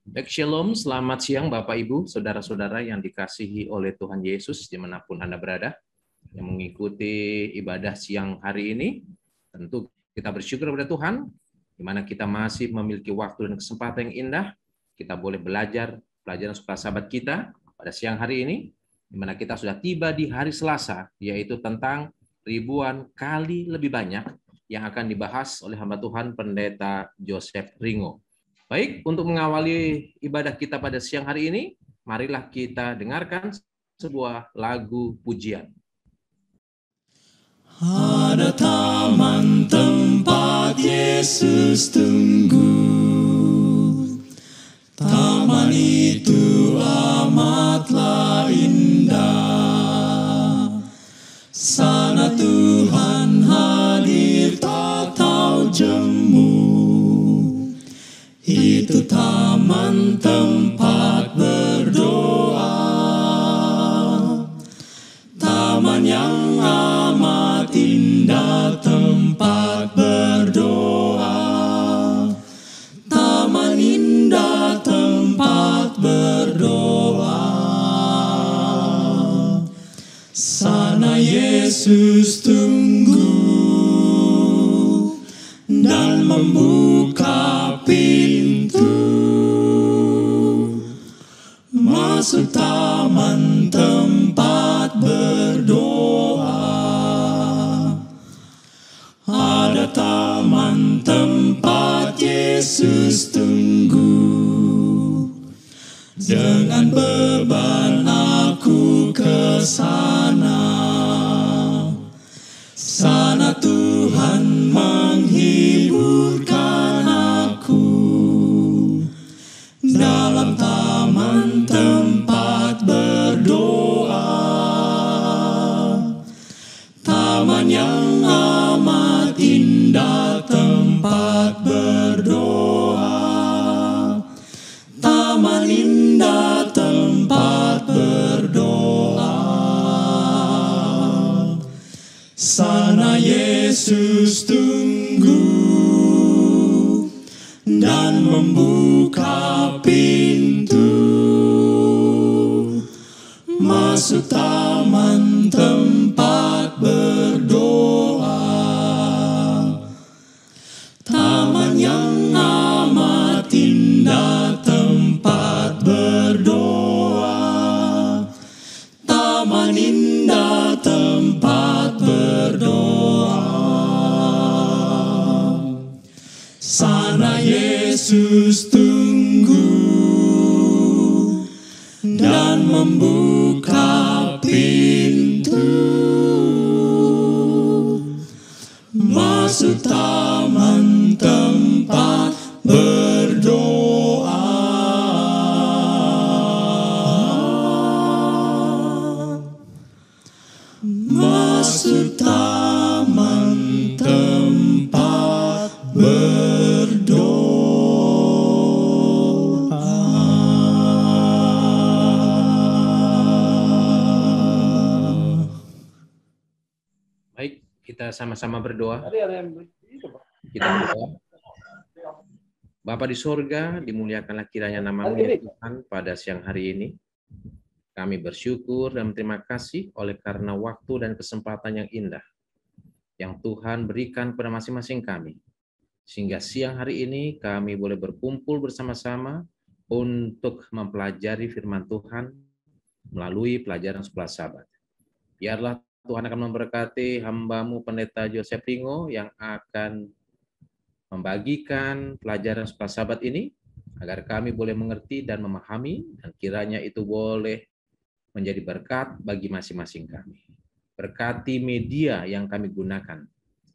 Baik, Shalom, selamat siang Bapak Ibu, Saudara-saudara yang dikasihi oleh Tuhan Yesus dimanapun Anda berada, yang mengikuti ibadah siang hari ini. Tentu kita bersyukur kepada Tuhan, di mana kita masih memiliki waktu dan kesempatan yang indah. Kita boleh belajar pelajaran suka sahabat kita pada siang hari ini, di mana kita sudah tiba di hari Selasa, yaitu tentang ribuan kali lebih banyak yang akan dibahas oleh hamba Tuhan Pendeta Joseph Ringo. Baik, untuk mengawali ibadah kita pada siang hari ini, marilah kita dengarkan sebuah lagu pujian. Ada taman tempat Yesus tunggu. Taman itu amatlah indah. Sana Tuhan hadir tak tahu jemu. Itu taman tempat berdoa. Taman yang amat indah tempat berdoa. Taman indah tempat berdoa. Sana Yesus tunggu dan membuka pintu masuk taman tempat berdoa. Ada taman tempat Yesus tunggu. Dengan beban aku ke sana. Sana Tuhan menghiburkan aku. Dalam taman tempat berdoa. Taman yang amat indah tempat berdoa. Taman indah tempat berdoa. Sana Yesus tunggu dan membuka pintu masuk taman tempat berdoa. Taman yang amat indah tempat berdoa. Taman indah tempat berdoa. Sana Yesus tunggu dan membuka pintu masuk taman tempat berdoa. Masuk taman tempat berdoa. Baik, kita sama-sama berdoa. Kita berdoa. Bapa di sorga, dimuliakanlah kiranya nama-Mu ya Tuhan pada siang hari ini. Kami bersyukur dan berterima kasih oleh karena waktu dan kesempatan yang indah yang Tuhan berikan kepada masing-masing kami. Sehingga siang hari ini kami boleh berkumpul bersama-sama untuk mempelajari firman Tuhan melalui pelajaran sekolah sahabat. Biarlah Tuhan akan memberkati hamba-Mu Pendeta Joseph Ringo yang akan membagikan pelajaran sekolah sahabat ini agar kami boleh mengerti dan memahami dan kiranya itu boleh menjadi berkat bagi masing-masing kami. Berkati media yang kami gunakan.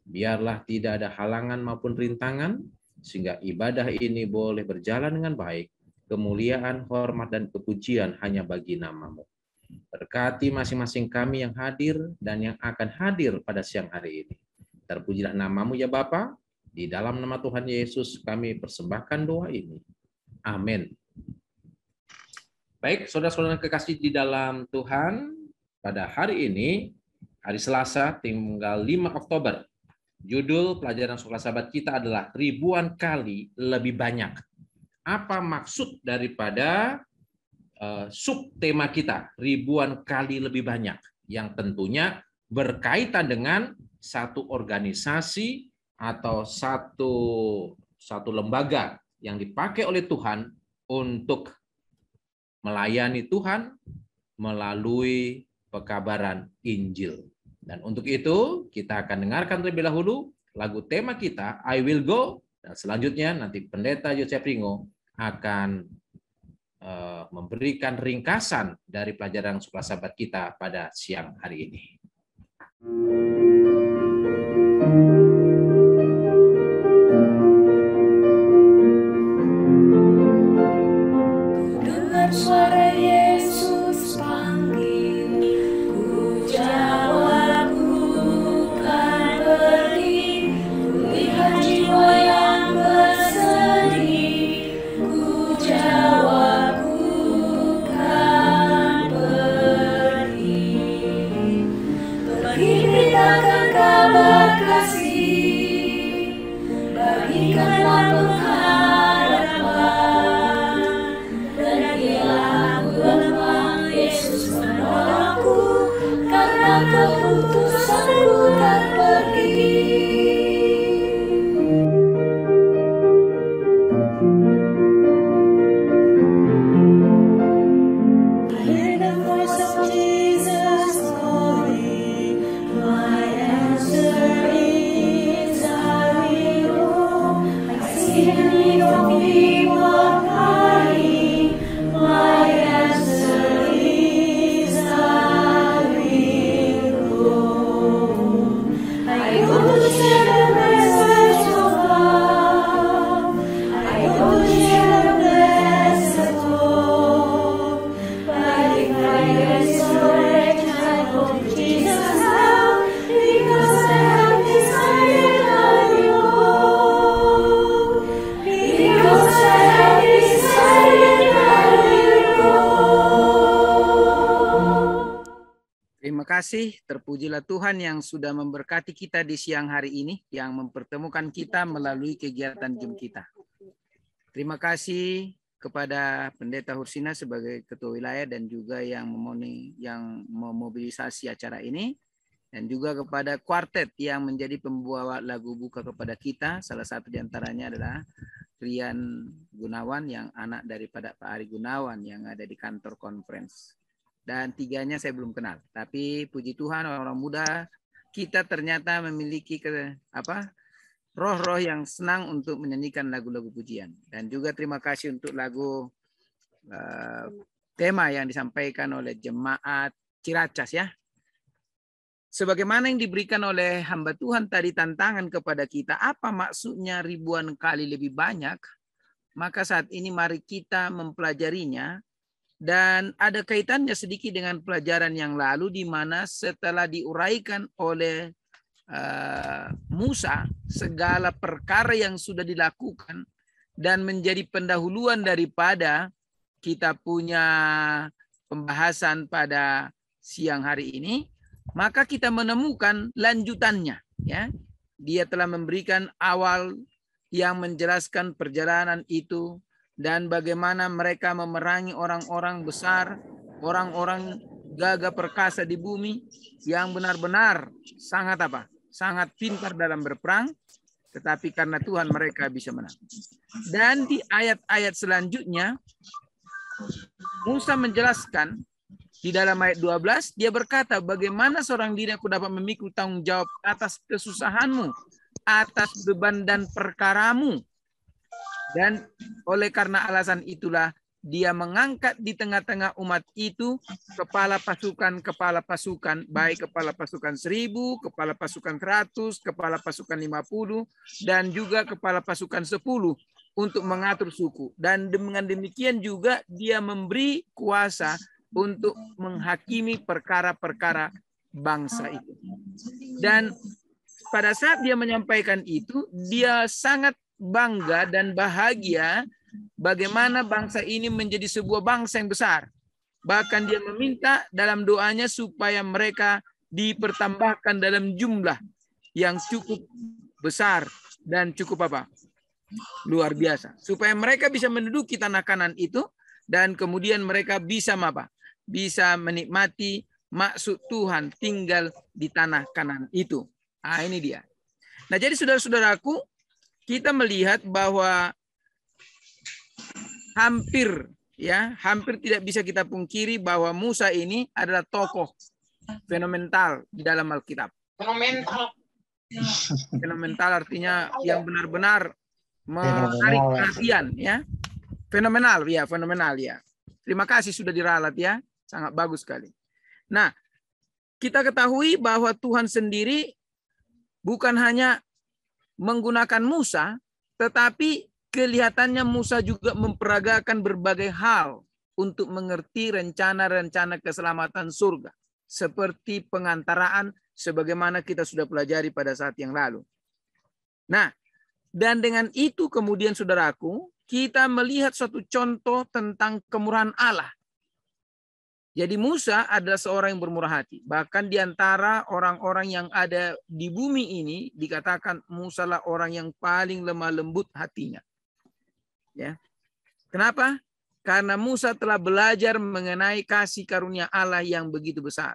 Biarlah tidak ada halangan maupun rintangan, sehingga ibadah ini boleh berjalan dengan baik. Kemuliaan, hormat, dan kepujian hanya bagi nama-Mu. Berkati masing-masing kami yang hadir dan yang akan hadir pada siang hari ini. Terpujilah nama-Mu ya Bapa. Di dalam nama Tuhan Yesus kami persembahkan doa ini. Amin. Baik, saudara-saudara kekasih di dalam Tuhan, pada hari ini, hari Selasa, tanggal 5 Oktober, judul pelajaran sekolah sahabat kita adalah ribuan kali lebih banyak. apa maksud daripada subtema kita, ribuan kali lebih banyak, yang tentunya berkaitan dengan satu organisasi atau satu lembaga yang dipakai oleh Tuhan untuk melayani Tuhan melalui pekabaran Injil. Dan untuk itu kita akan dengarkan terlebih dahulu lagu tema kita, I Will Go, dan selanjutnya nanti Pendeta Joseph Ringo akan memberikan ringkasan dari pelajaran Suka Sabat kita pada siang hari ini. Dengar suara Yesus panggil, ku jawab bukan pergi, lihat jiwa yang bersedih, ku jawab bukan pergi, pergi beritakan kabar kasih, bagikanlah pengharapan, dan dialah aku lemah, Yesus menolongku, karena keputusanku tak pergi. I hear the voice of Jesus calling, my answer is I will go. I see the need of me walking, my answer is I will go. I go to share the message of love, I go to share the blessed hope. But if I resurrect, I go to Jesus now, because I have decided I will go. Because I have decided I will go. Terima kasih, terpujilah Tuhan yang sudah memberkati kita di siang hari ini, yang mempertemukan kita melalui kegiatan Jum kita. Terima kasih kepada Pendeta Hursina sebagai Ketua Wilayah dan juga yang memobilisasi acara ini, dan juga kepada kuartet yang menjadi pembawa lagu buka kepada kita. Salah satu di antaranya adalah Rian Gunawan yang anak daripada Pak Ari Gunawan yang ada di kantor conference. Dan tiganya saya belum kenal, tapi puji Tuhan orang muda kita ternyata memiliki roh-roh yang senang untuk menyanyikan lagu-lagu pujian. Dan juga terima kasih untuk lagu tema yang disampaikan oleh Jemaat Ciracas ya. Sebagaimana yang diberikan oleh hamba Tuhan tadi tantangan kepada kita, apa maksudnya ribuan kali lebih banyak? Maka saat ini mari kita mempelajarinya. Dan ada kaitannya sedikit dengan pelajaran yang lalu, di mana setelah diuraikan oleh Musa segala perkara yang sudah dilakukan dan menjadi pendahuluan daripada kita punya pembahasan pada siang hari ini, maka kita menemukan lanjutannya. Ya, dia telah memberikan awal yang menjelaskan perjalanan itu, dan bagaimana mereka memerangi orang-orang besar, orang-orang gagah perkasa di bumi yang benar-benar sangat sangat pintar dalam berperang, tetapi karena Tuhan mereka bisa menang. Dan di ayat-ayat selanjutnya Musa menjelaskan di dalam ayat 12, dia berkata, bagaimana seorang diri aku dapat memikul tanggung jawab atas kesusahanmu, atas beban dan perkaramu. Dan oleh karena alasan itulah dia mengangkat di tengah-tengah umat itu kepala pasukan, baik kepala pasukan 1000, kepala pasukan 100, kepala pasukan 50, dan juga kepala pasukan 10 untuk mengatur suku. Dan dengan demikian juga dia memberi kuasa untuk menghakimi perkara-perkara bangsa itu. Dan pada saat dia menyampaikan itu, dia sangat bangga dan bahagia bagaimana bangsa ini menjadi sebuah bangsa yang besar. Bahkan dia meminta dalam doanya supaya mereka dipertambahkan dalam jumlah yang cukup besar dan cukup Luar biasa. Supaya mereka bisa menduduki tanah Kanan itu dan kemudian mereka bisa apa? Bisa menikmati maksud Tuhan tinggal di tanah Kanan itu. Ah, ini dia. Nah, jadi saudara-saudaraku, kita melihat bahwa hampir tidak bisa kita pungkiri bahwa Musa ini adalah tokoh fenomenal di dalam Alkitab. Fenomenal artinya yang benar-benar menarik perhatian, ya. Fenomenal ya. Terima kasih sudah diralat, ya. Sangat bagus sekali. Nah, kita ketahui bahwa Tuhan sendiri bukan hanya menggunakan Musa, tetapi kelihatannya Musa juga memperagakan berbagai hal untuk mengerti rencana-rencana keselamatan surga. Seperti pengantaraan sebagaimana kita sudah pelajari pada saat yang lalu. Nah, dan dengan itu kemudian saudaraku, kita melihat suatu contoh tentang kemurahan Allah. Jadi Musa adalah seorang yang bermurah hati. Bahkan di antara orang-orang yang ada di bumi ini dikatakan Musa lah orang yang paling lemah lembut hatinya. Ya. Kenapa? Karena Musa telah belajar mengenai kasih karunia Allah yang begitu besar.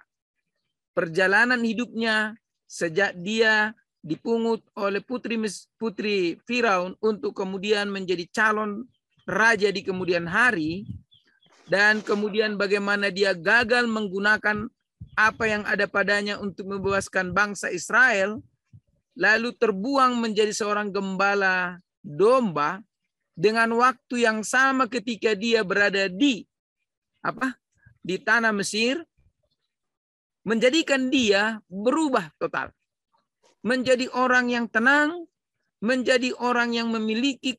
Perjalanan hidupnya sejak dia dipungut oleh putri Firaun untuk kemudian menjadi calon raja di kemudian hari, dan kemudian bagaimana dia gagal menggunakan apa yang ada padanya untuk membebaskan bangsa Israel, lalu terbuang menjadi seorang gembala domba dengan waktu yang sama ketika dia berada di tanah Mesir, menjadikan dia berubah total. Menjadi orang yang tenang, menjadi orang yang memiliki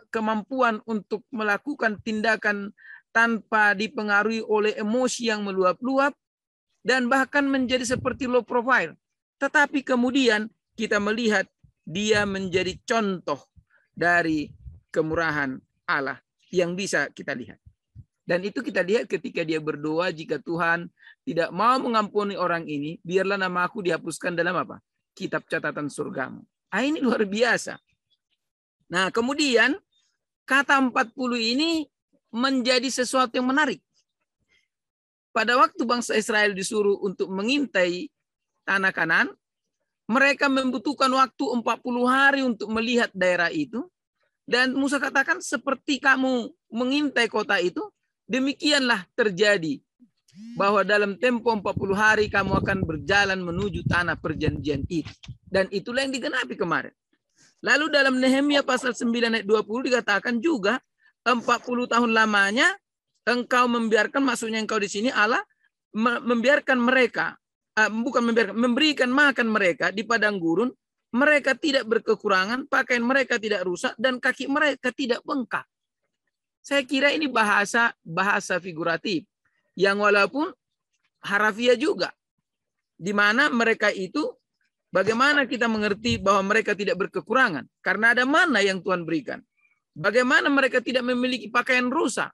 kemampuan untuk melakukan tindakan tanpa dipengaruhi oleh emosi yang meluap-luap, dan bahkan menjadi seperti low profile. Tetapi kemudian kita melihat dia menjadi contoh dari kemurahan Allah yang bisa kita lihat. Dan itu kita lihat ketika dia berdoa, jika Tuhan tidak mau mengampuni orang ini, biarlah nama aku dihapuskan dalam kitab catatan surgamu. Ini luar biasa. Nah, kemudian kata 40 ini menjadi sesuatu yang menarik. Pada waktu bangsa Israel disuruh untuk mengintai tanah Kanan, mereka membutuhkan waktu 40 hari untuk melihat daerah itu. Dan Musa katakan, seperti kamu mengintai kota itu, demikianlah terjadi. Bahwa dalam tempo 40 hari kamu akan berjalan menuju tanah perjanjian itu. Dan itulah yang digenapi kemarin. Lalu dalam Nehemia pasal 9 ayat 20 dikatakan juga, 40 tahun lamanya engkau membiarkan, maksudnya engkau di sini Allah membiarkan mereka, memberikan makan mereka di padang gurun, mereka tidak berkekurangan, pakaian mereka tidak rusak, dan kaki mereka tidak bengkak. Saya kira ini bahasa figuratif, yang walaupun harafiah juga, di mana mereka itu, bagaimana kita mengerti bahwa mereka tidak berkekurangan? Karena ada mana yang Tuhan berikan. Bagaimana mereka tidak memiliki pakaian rusak?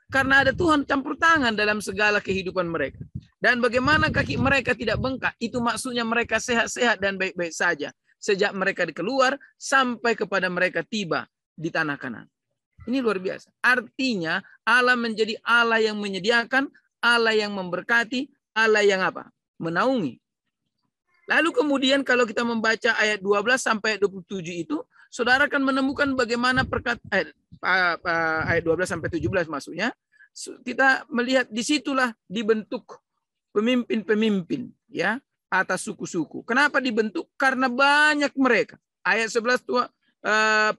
Karena ada Tuhan campur tangan dalam segala kehidupan mereka. Dan bagaimana kaki mereka tidak bengkak? Itu maksudnya mereka sehat-sehat dan baik-baik saja. Sejak mereka keluar sampai kepada mereka tiba di tanah Kanan. Ini luar biasa. Artinya Allah menjadi Allah yang menyediakan, Allah yang memberkati, Allah yang menaungi. Lalu kemudian kalau kita membaca ayat 12 sampai 27 itu, saudara akan menemukan bagaimana ayat 12 sampai 17 maksudnya, kita melihat disitulah dibentuk pemimpin-pemimpin ya atas suku-suku. Kenapa dibentuk? Karena banyak mereka. Ayat 11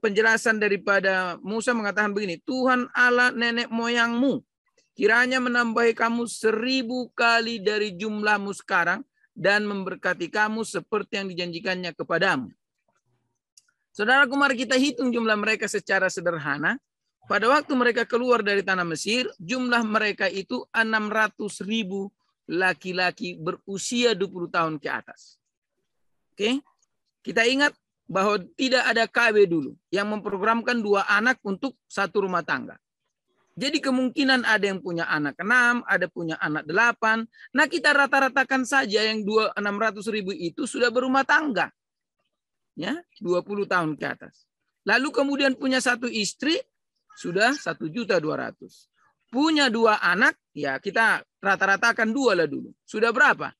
penjelasan daripada Musa mengatakan begini, Tuhan Allah nenek moyangmu kiranya menambahi kamu 1000 kali dari jumlahmu sekarang dan memberkati kamu seperti yang dijanjikannya kepadamu. Saudaraku, mari kita hitung jumlah mereka secara sederhana. Pada waktu mereka keluar dari tanah Mesir, jumlah mereka itu 600.000 laki-laki berusia 20 tahun ke atas. Oke, kita ingat bahwa tidak ada KB dulu yang memprogramkan 2 anak untuk satu rumah tangga. Jadi kemungkinan ada yang punya anak 6, ada punya anak 8. Nah, kita rata-ratakan saja yang 600.000 itu sudah berumah tangga. Ya, 20 tahun ke atas. Lalu kemudian punya 1 istri, sudah 1.200.000. Punya 2 anak, ya kita rata-ratakan 2 lah dulu. Sudah berapa?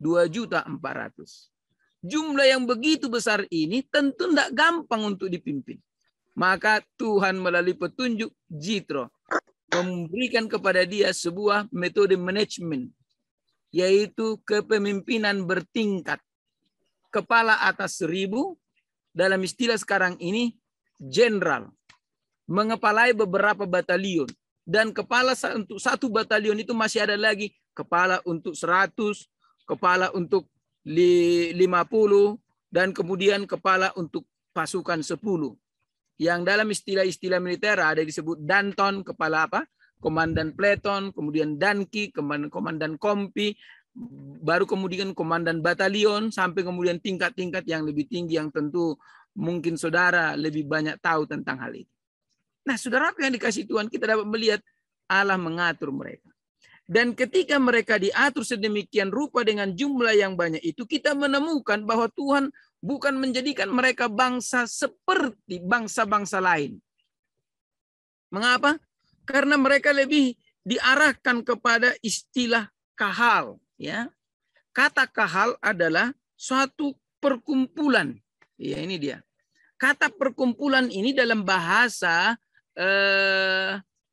2.400.000. Jumlah yang begitu besar ini tentu tidak gampang untuk dipimpin. Maka Tuhan melalui petunjuk Jitro memberikan kepada dia sebuah metode manajemen, yaitu kepemimpinan bertingkat. Kepala atas 1.000, dalam istilah sekarang ini, jenderal. Mengepalai beberapa batalion. Dan kepala untuk 1 batalion itu masih ada lagi kepala untuk 100, kepala untuk 50, dan kemudian kepala untuk pasukan 10. Yang dalam istilah-istilah militer ada disebut Danton, kepala apa? Komandan Pleton, kemudian Danki, komandan Kompi, baru kemudian komandan batalion, sampai kemudian tingkat-tingkat yang lebih tinggi yang tentu mungkin saudara lebih banyak tahu tentang hal itu. Nah, saudara yang dikasih Tuhan, kita dapat melihat Allah mengatur mereka. Dan ketika mereka diatur sedemikian rupa dengan jumlah yang banyak itu, kita menemukan bahwa Tuhan bukan menjadikan mereka bangsa seperti bangsa-bangsa lain. Mengapa? Karena mereka lebih diarahkan kepada istilah kahal. Ya, kata kahal adalah suatu perkumpulan. Ya, ini dia. Kata perkumpulan ini dalam bahasa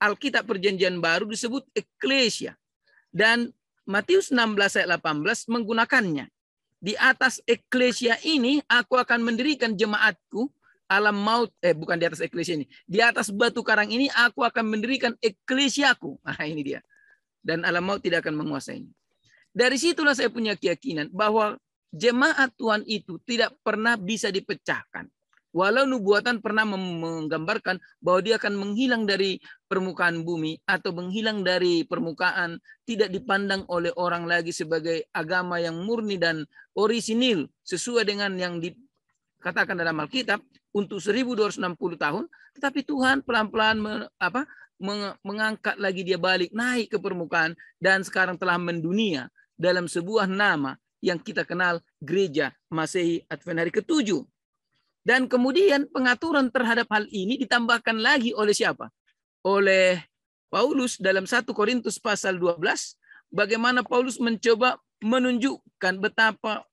Alkitab Perjanjian Baru disebut eklesia. Dan Matius 16 ayat 18 menggunakannya. Di atas eklesia ini aku akan mendirikan jemaatku, alam maut, bukan di atas eklesia ini. Di atas batu karang ini aku akan mendirikan eklesiaku. Nah, ini dia. Dan alam maut tidak akan menguasainya. Dari situlah saya punya keyakinan bahwa jemaat Tuhan itu tidak pernah bisa dipecahkan. Walau nubuatan pernah menggambarkan bahwa dia akan menghilang dari permukaan bumi atau menghilang dari permukaan, tidak dipandang oleh orang lagi sebagai agama yang murni dan orisinil sesuai dengan yang dikatakan dalam Alkitab untuk 1260 tahun, tetapi Tuhan pelan-pelan mengangkat lagi dia balik naik ke permukaan dan sekarang telah mendunia dalam sebuah nama yang kita kenal Gereja Masehi Advent hari ke-7. Dan kemudian pengaturan terhadap hal ini ditambahkan lagi oleh siapa? Oleh Paulus dalam 1 Korintus pasal 12, bagaimana Paulus mencoba menunjukkan betapa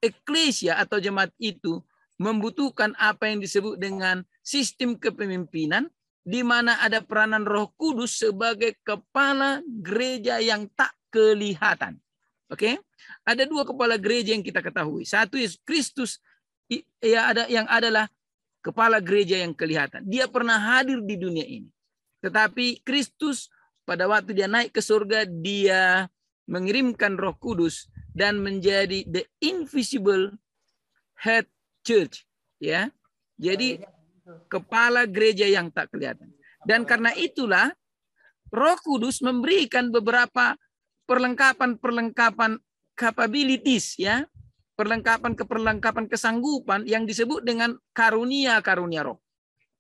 eklesia atau jemaat itu membutuhkan apa yang disebut dengan sistem kepemimpinan, di mana ada peranan Roh Kudus sebagai kepala gereja yang tak kelihatan. Oke? Ada 2 kepala gereja yang kita ketahui. Satu Yesus Kristus, yang adalah kepala gereja yang kelihatan. Dia pernah hadir di dunia ini. Tetapi Kristus pada waktu dia naik ke surga, dia mengirimkan Roh Kudus dan menjadi the invisible head church, ya. Jadi kepala gereja yang tak kelihatan. Dan karena itulah Roh Kudus memberikan beberapa perlengkapan capabilities, ya. Perlengkapan kesanggupan yang disebut dengan karunia-karunia roh.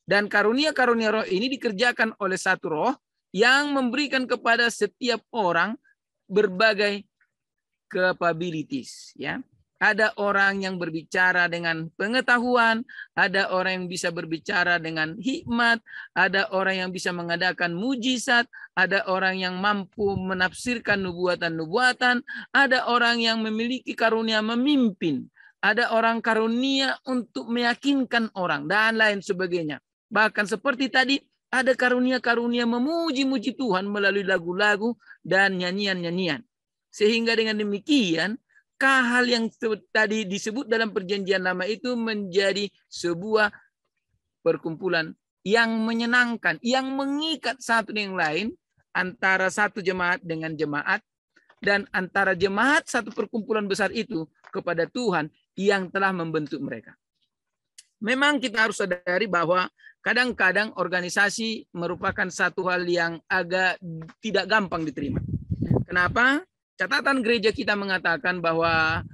Dan karunia-karunia roh ini dikerjakan oleh satu roh yang memberikan kepada setiap orang berbagai capabilities, ya. Ada orang yang berbicara dengan pengetahuan, ada orang yang bisa berbicara dengan hikmat, ada orang yang bisa mengadakan mujizat, ada orang yang mampu menafsirkan nubuatan-nubuatan, ada orang yang memiliki karunia memimpin, ada orang karunia untuk meyakinkan orang, dan lain sebagainya. Bahkan seperti tadi, ada karunia-karunia memuji-muji Tuhan melalui lagu-lagu dan nyanyian-nyanyian. Sehingga dengan demikian, hal yang tadi disebut dalam perjanjian lama itu menjadi sebuah perkumpulan yang menyenangkan, yang mengikat satu dengan lain, antara satu jemaat dengan jemaat, dan antara jemaat satu perkumpulan besar itu kepada Tuhan yang telah membentuk mereka. Memang kita harus sadari bahwa kadang-kadang organisasi merupakan satu hal yang agak tidak gampang diterima. Kenapa? Catatan gereja kita mengatakan bahwa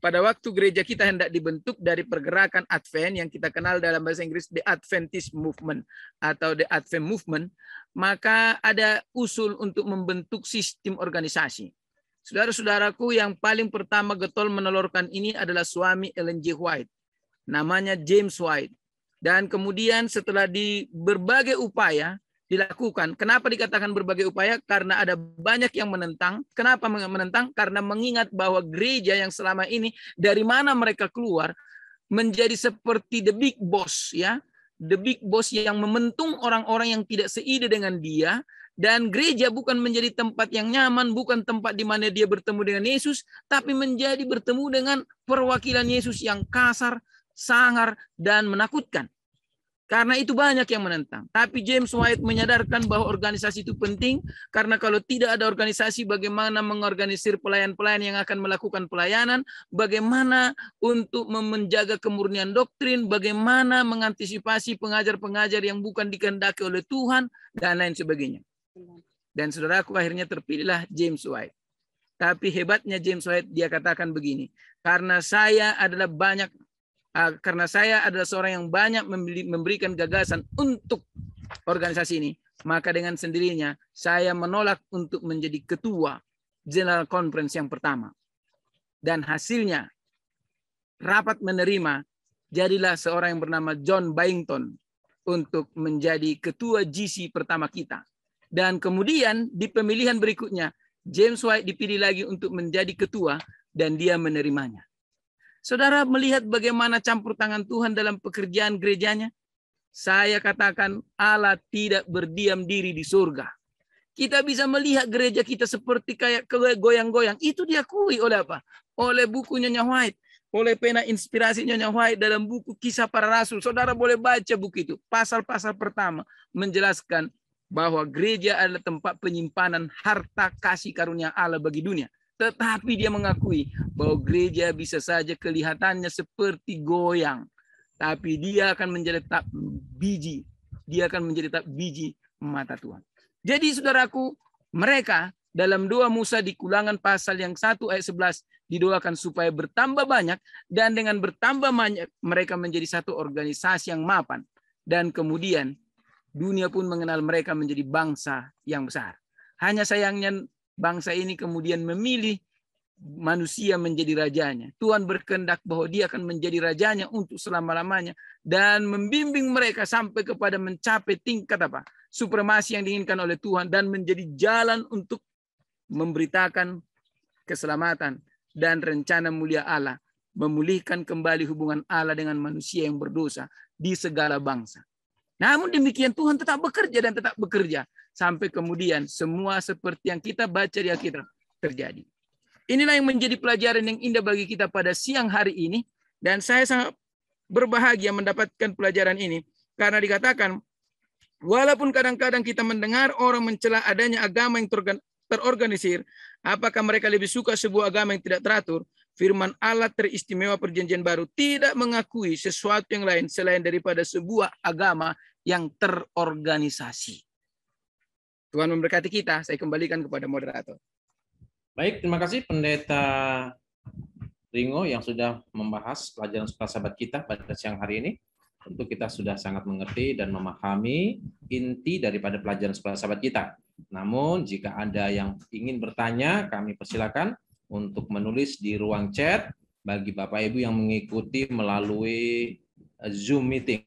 pada waktu gereja kita hendak dibentuk dari pergerakan Advent yang kita kenal dalam bahasa Inggris The Adventist Movement atau The Advent Movement, maka ada usul untuk membentuk sistem organisasi. Saudara-saudaraku, yang paling pertama getol menelurkan ini adalah suami Ellen G. White. Namanya James White. Dan kemudian setelah di berbagai upaya dilakukan. Kenapa dikatakan berbagai upaya? Karena ada banyak yang menentang. Kenapa menentang? Karena mengingat bahwa gereja yang selama ini dari mana mereka keluar menjadi seperti the big boss, ya. The big boss yang mementung orang-orang yang tidak seide dengan dia. Dan gereja bukan menjadi tempat yang nyaman, bukan tempat di mana dia bertemu dengan Yesus, tapi menjadi bertemu dengan perwakilan Yesus yang kasar, sangar, dan menakutkan. Karena itu banyak yang menentang. Tapi James White menyadarkan bahwa organisasi itu penting, karena kalau tidak ada organisasi, bagaimana mengorganisir pelayan-pelayan yang akan melakukan pelayanan, bagaimana untuk menjaga kemurnian doktrin, bagaimana mengantisipasi pengajar-pengajar yang bukan dikehendaki oleh Tuhan, dan lain sebagainya. Dan saudaraku, akhirnya terpilihlah James White. Tapi hebatnya James White, dia katakan begini, karena saya adalah seorang yang banyak memberikan gagasan untuk organisasi ini, maka dengan sendirinya saya menolak untuk menjadi ketua General Conference yang pertama. Dan hasilnya rapat menerima, jadilah seorang yang bernama John Byington untuk menjadi ketua GC pertama kita. Dan kemudian di pemilihan berikutnya, James White dipilih lagi untuk menjadi ketua dan dia menerimanya. Saudara melihat bagaimana campur tangan Tuhan dalam pekerjaan gerejanya? Saya katakan Allah tidak berdiam diri di surga. Kita bisa melihat gereja kita seperti kayak goyang-goyang. Itu diakui oleh apa? Oleh buku Nyonya White. Oleh pena inspirasi Nyonya White dalam buku Kisah Para Rasul. Saudara boleh baca buku itu. Pasal-pasal pertama menjelaskan bahwa gereja adalah tempat penyimpanan harta kasih karunia Allah bagi dunia. Tetapi dia mengakui bahwa gereja bisa saja kelihatannya seperti goyang. Tapi dia akan menjadi tetap biji. Dia akan menjadi tetap biji mata Tuhan. Jadi saudaraku, mereka dalam doa Musa di Ulangan pasal yang 1 ayat 11 didoakan supaya bertambah banyak. Dan dengan bertambah banyak mereka menjadi satu organisasi yang mapan. Dan kemudian dunia pun mengenal mereka menjadi bangsa yang besar. Hanya sayangnya bangsa ini kemudian memilih manusia menjadi rajanya. Tuhan berkehendak bahwa dia akan menjadi rajanya untuk selama-lamanya. Dan membimbing mereka sampai kepada mencapai tingkat apa? Supremasi yang diinginkan oleh Tuhan. Dan menjadi jalan untuk memberitakan keselamatan dan rencana mulia Allah. Memulihkan kembali hubungan Allah dengan manusia yang berdosa di segala bangsa. Namun demikian Tuhan tetap bekerja dan tetap bekerja. Sampai kemudian semua seperti yang kita baca di Alkitab terjadi. Inilah yang menjadi pelajaran yang indah bagi kita pada siang hari ini. Dan saya sangat berbahagia mendapatkan pelajaran ini. Karena dikatakan, walaupun kadang-kadang kita mendengar orang mencela adanya agama yang terorganisir, apakah mereka lebih suka sebuah agama yang tidak teratur? Firman Allah teristimewa perjanjian baru tidak mengakui sesuatu yang lain selain daripada sebuah agama yang terorganisasi. Tuhan memberkati kita. Saya kembalikan kepada moderator. Baik, terima kasih Pendeta Ringo yang sudah membahas pelajaran sekolah sahabat kita pada siang hari ini. Tentu kita sudah sangat mengerti dan memahami inti daripada pelajaran sekolah sahabat kita. Namun jika ada yang ingin bertanya, kami persilakan untuk menulis di ruang chat bagi Bapak Ibu yang mengikuti melalui Zoom meeting.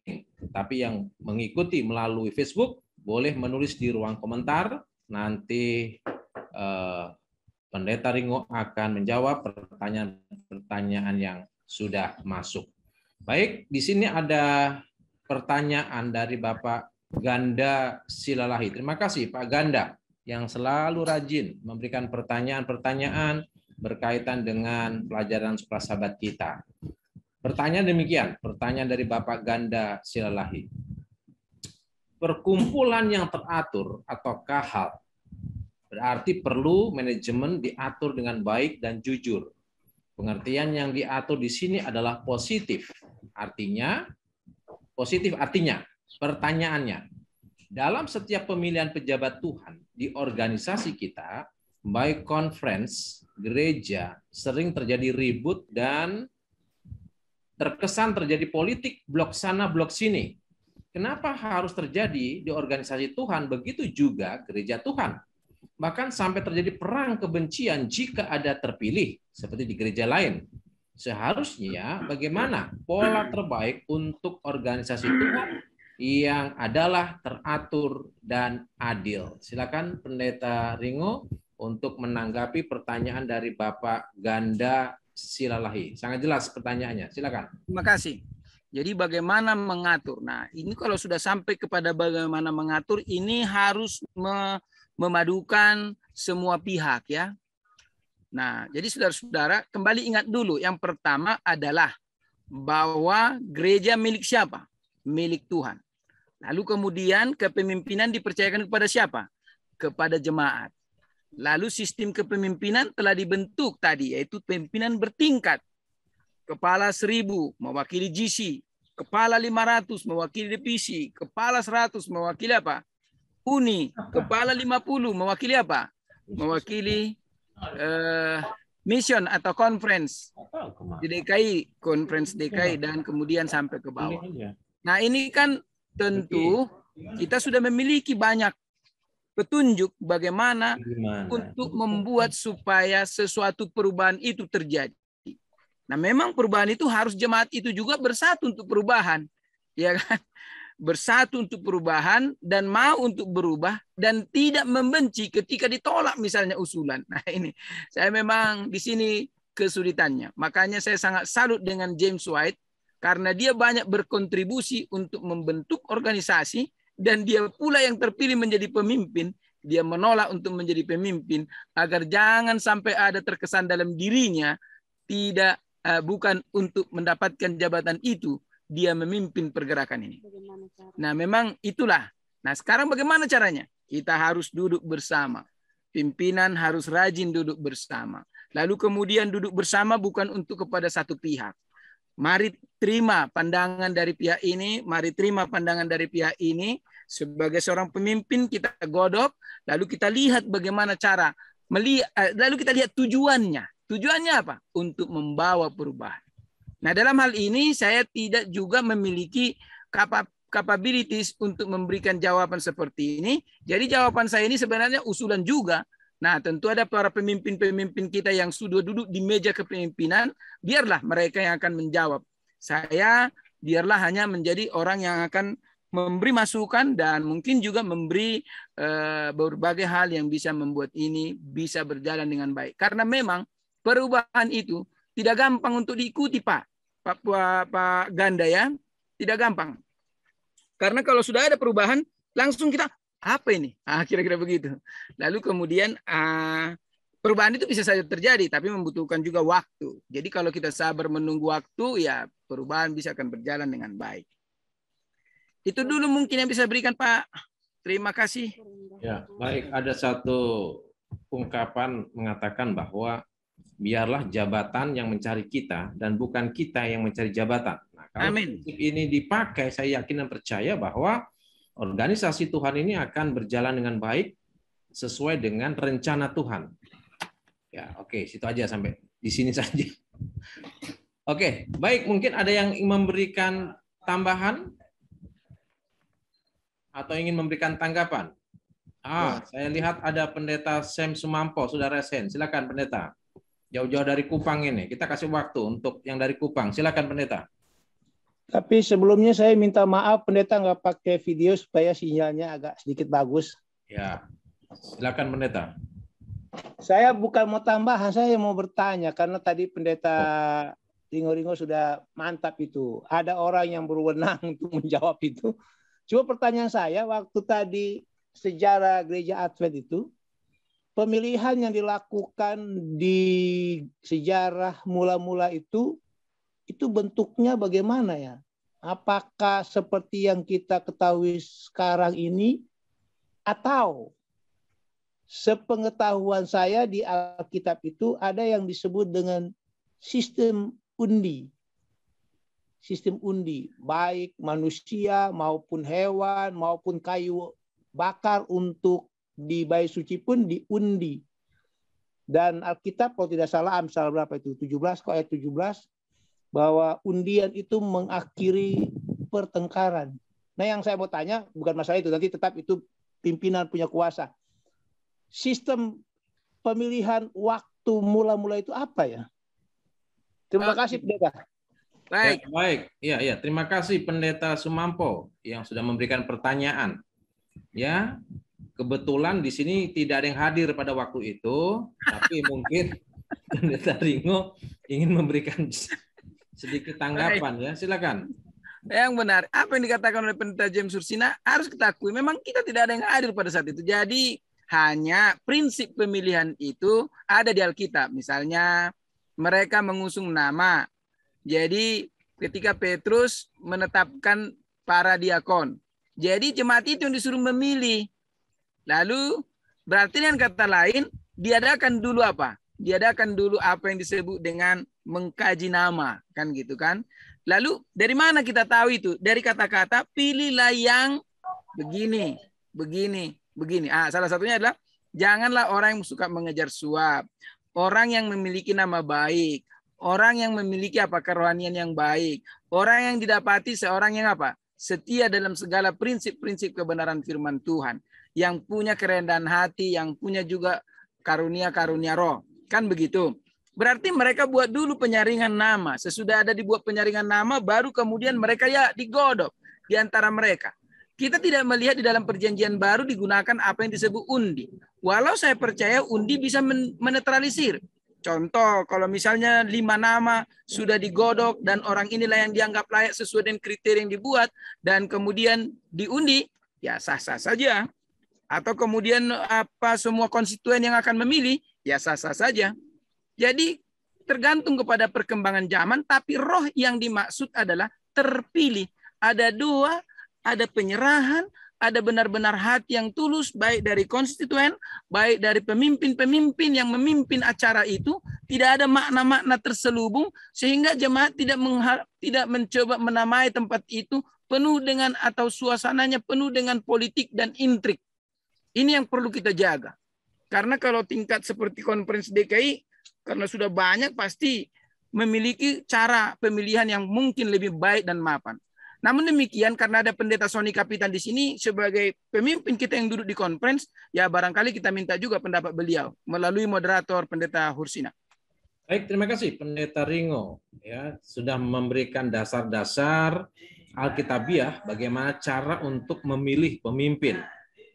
Tapi yang mengikuti melalui Facebook boleh menulis di ruang komentar. Nanti Pendeta Ringo akan menjawab pertanyaan-pertanyaan yang sudah masuk. Baik, di sini ada pertanyaan dari Bapak Ganda Silalahi. Terima kasih Pak Ganda yang selalu rajin memberikan pertanyaan-pertanyaan berkaitan dengan pelajaran sekolah sahabat kita. Pertanyaan demikian, pertanyaan dari Bapak Ganda Silalahi. Perkumpulan yang teratur atau kahal berarti perlu manajemen diatur dengan baik dan jujur. Pengertian yang diatur di sini adalah positif. Artinya, pertanyaannya, dalam setiap pemilihan pejabat Tuhan di organisasi kita, baik conference, gereja, sering terjadi ribut dan terkesan terjadi politik blok sana, blok sini. Kenapa harus terjadi di organisasi Tuhan? Begitu juga gereja Tuhan. Bahkan sampai terjadi perang kebencian jika ada terpilih, seperti di gereja lain. seharusnya bagaimana pola terbaik untuk organisasi Tuhan yang adalah teratur dan adil. Silakan Pendeta Ringo untuk menanggapi pertanyaan dari Bapak Ganda Silalahi. Sangat jelas pertanyaannya. Silakan. Terima kasih. Jadi bagaimana mengatur? Nah, ini kalau sudah sampai kepada bagaimana mengatur, ini harus memadukan semua pihak ya. Nah, jadi saudara-saudara, kembali ingat dulu. Yang pertama adalah bahwa gereja milik siapa? Milik Tuhan. Lalu kemudian kepemimpinan dipercayakan kepada siapa? Kepada jemaat. Lalu sistem kepemimpinan telah dibentuk tadi, yaitu pimpinan bertingkat. Kepala 1000 mewakili GC, kepala 500 mewakili divisi, kepala 100 mewakili apa? Uni, kepala 50 mewakili apa? Mewakili mission atau conference di DKI, conference DKI, dan kemudian sampai ke bawah. Nah, ini kan tentu kita sudah memiliki banyak petunjuk bagaimana untuk membuat supaya sesuatu perubahan itu terjadi. Nah, memang perubahan itu harus jemaat itu juga bersatu untuk perubahan, ya kan? Bersatu untuk perubahan dan mau untuk berubah dan tidak membenci ketika ditolak misalnya usulan. Nah, ini saya memang di sini kesulitannya. Makanya saya sangat salut dengan James White karena dia banyak berkontribusi untuk membentuk organisasi dan dia pula yang terpilih menjadi pemimpin. Dia menolak untuk menjadi pemimpin agar jangan sampai ada terkesan dalam dirinya tidak bukan untuk mendapatkan jabatan itu, dia memimpin pergerakan ini. Nah, memang itulah. Nah, sekarang bagaimana caranya? Kita harus duduk bersama. Pimpinan harus rajin duduk bersama. Lalu kemudian duduk bersama bukan untuk kepada satu pihak. Mari terima pandangan dari pihak ini, mari terima pandangan dari pihak ini. Sebagai seorang pemimpin kita godok, lalu kita lihat bagaimana cara lalu kita lihat tujuannya. Tujuannya apa? Untuk membawa perubahan. Nah, dalam hal ini saya tidak juga memiliki capabilities untuk memberikan jawaban seperti ini. Jadi jawaban saya ini sebenarnya usulan juga. Nah, tentu ada para pemimpin-pemimpin kita yang sudah duduk di meja kepemimpinan, biarlah mereka yang akan menjawab. Saya biarlah hanya menjadi orang yang akan memberi masukan dan mungkin juga memberi berbagai hal yang bisa membuat ini bisa berjalan dengan baik. Karena memang perubahan itu tidak gampang untuk diikuti, Pak Ganda ya. Tidak gampang. Karena kalau sudah ada perubahan, langsung kita, apa ini? Kira-kira begitu. Lalu kemudian perubahan itu bisa saja terjadi, tapi membutuhkan juga waktu. Jadi kalau kita sabar menunggu waktu, ya perubahan bisa akan berjalan dengan baik. Itu dulu mungkin yang bisa berikan, Pak. Terima kasih. Ya, baik. Ada satu ungkapan mengatakan bahwa biarlah jabatan yang mencari kita dan bukan kita yang mencari jabatan. Nah, kalau prinsip ini dipakai, saya yakin dan percaya bahwa organisasi Tuhan ini akan berjalan dengan baik sesuai dengan rencana Tuhan. Ya, oke, situ aja sampai di sini saja. Oke, baik, mungkin ada yang memberikan tambahan atau ingin memberikan tanggapan. Saya lihat ada Pendeta Sam Sumampo, Saudara Sen. Silakan Pendeta. Jauh-jauh dari Kupang ini. Kita kasih waktu untuk yang dari Kupang. Silakan Pendeta. Tapi sebelumnya saya minta maaf Pendeta nggak pakai video supaya sinyalnya agak sedikit bagus. Ya, silakan Pendeta. Saya bukan mau tambahan, saya mau bertanya karena tadi Pendeta Ringo sudah mantap itu. Ada orang yang berwenang untuk menjawab itu. Cuma pertanyaan saya waktu tadi sejarah gereja Advent itu, pemilihan yang dilakukan di sejarah mula-mula itu bentuknya bagaimana ya? Apakah seperti yang kita ketahui sekarang ini atau sepengetahuan saya di Alkitab itu ada yang disebut dengan sistem undi. Sistem undi, baik manusia maupun hewan maupun kayu bakar untuk di Bait Suci pun diundi. Dan Alkitab kalau tidak salah Amsal berapa itu? 17 kok ayat 17 bahwa undian itu mengakhiri pertengkaran. Nah, yang saya mau tanya bukan masalah itu, nanti tetap itu pimpinan punya kuasa. Sistem pemilihan waktu mula-mula itu apa ya? Terima kasih Pendeta. Baik. Ya, baik. Ya, terima kasih Pendeta Sumampo yang sudah memberikan pertanyaan. Ya, kebetulan di sini tidak ada yang hadir pada waktu itu, tapi mungkin Pendeta Ringo ingin memberikan sedikit tanggapan ya. Silakan. Yang benar, apa yang dikatakan oleh Pendeta James Sursina harus kita akui. Memang kita tidak ada yang hadir pada saat itu. Jadi hanya prinsip pemilihan itu ada di Alkitab. Misalnya mereka mengusung nama. Jadi ketika Petrus menetapkan para diakon. Jadi jemaat itu yang disuruh memilih. Lalu berarti dengan kata lain diadakan dulu apa? Diadakan dulu apa yang disebut dengan mengkaji nama. Kan gitu kan. Lalu dari mana kita tahu itu? Dari kata-kata pilihlah yang begini, begini, begini. Salah satunya adalah janganlah orang yang suka mengejar suap. Orang yang memiliki nama baik. Orang yang memiliki kerohanian yang baik. Orang yang didapati seorang yang setia dalam segala prinsip-prinsip kebenaran firman Tuhan. Yang punya kerendahan hati, yang punya juga karunia-karunia roh. Kan begitu. Berarti mereka buat dulu penyaringan nama. Sesudah ada dibuat penyaringan nama, baru kemudian mereka digodok di antara mereka. Kita tidak melihat di dalam perjanjian baru digunakan apa yang disebut undi. Walau saya percaya undi bisa menetralisir. Contoh, kalau misalnya 5 nama sudah digodok dan orang inilah yang dianggap layak sesuai dengan kriteria yang dibuat dan kemudian diundi, ya sah-sah saja. Atau kemudian semua konstituen yang akan memilih, ya sah-sah saja. Jadi tergantung kepada perkembangan zaman, tapi roh yang dimaksud adalah terpilih. Ada 2, ada penyerahan, ada benar-benar hati yang tulus, baik dari konstituen, baik dari pemimpin-pemimpin yang memimpin acara itu, tidak ada makna-makna terselubung, sehingga jemaat tidak mencoba menamai tempat itu penuh dengan atau suasananya penuh dengan politik dan intrik. Ini yang perlu kita jaga. Karena kalau tingkat seperti konferensi DKI, karena sudah banyak pasti memiliki cara pemilihan yang mungkin lebih baik dan mapan. Namun demikian karena ada Pendeta Sony Kapitan di sini sebagai pemimpin kita yang duduk di conference, ya barangkali kita minta juga pendapat beliau melalui moderator Pendeta Hursina. Baik, terima kasih Pendeta Ringo ya sudah memberikan dasar-dasar Alkitabiah bagaimana cara untuk memilih pemimpin.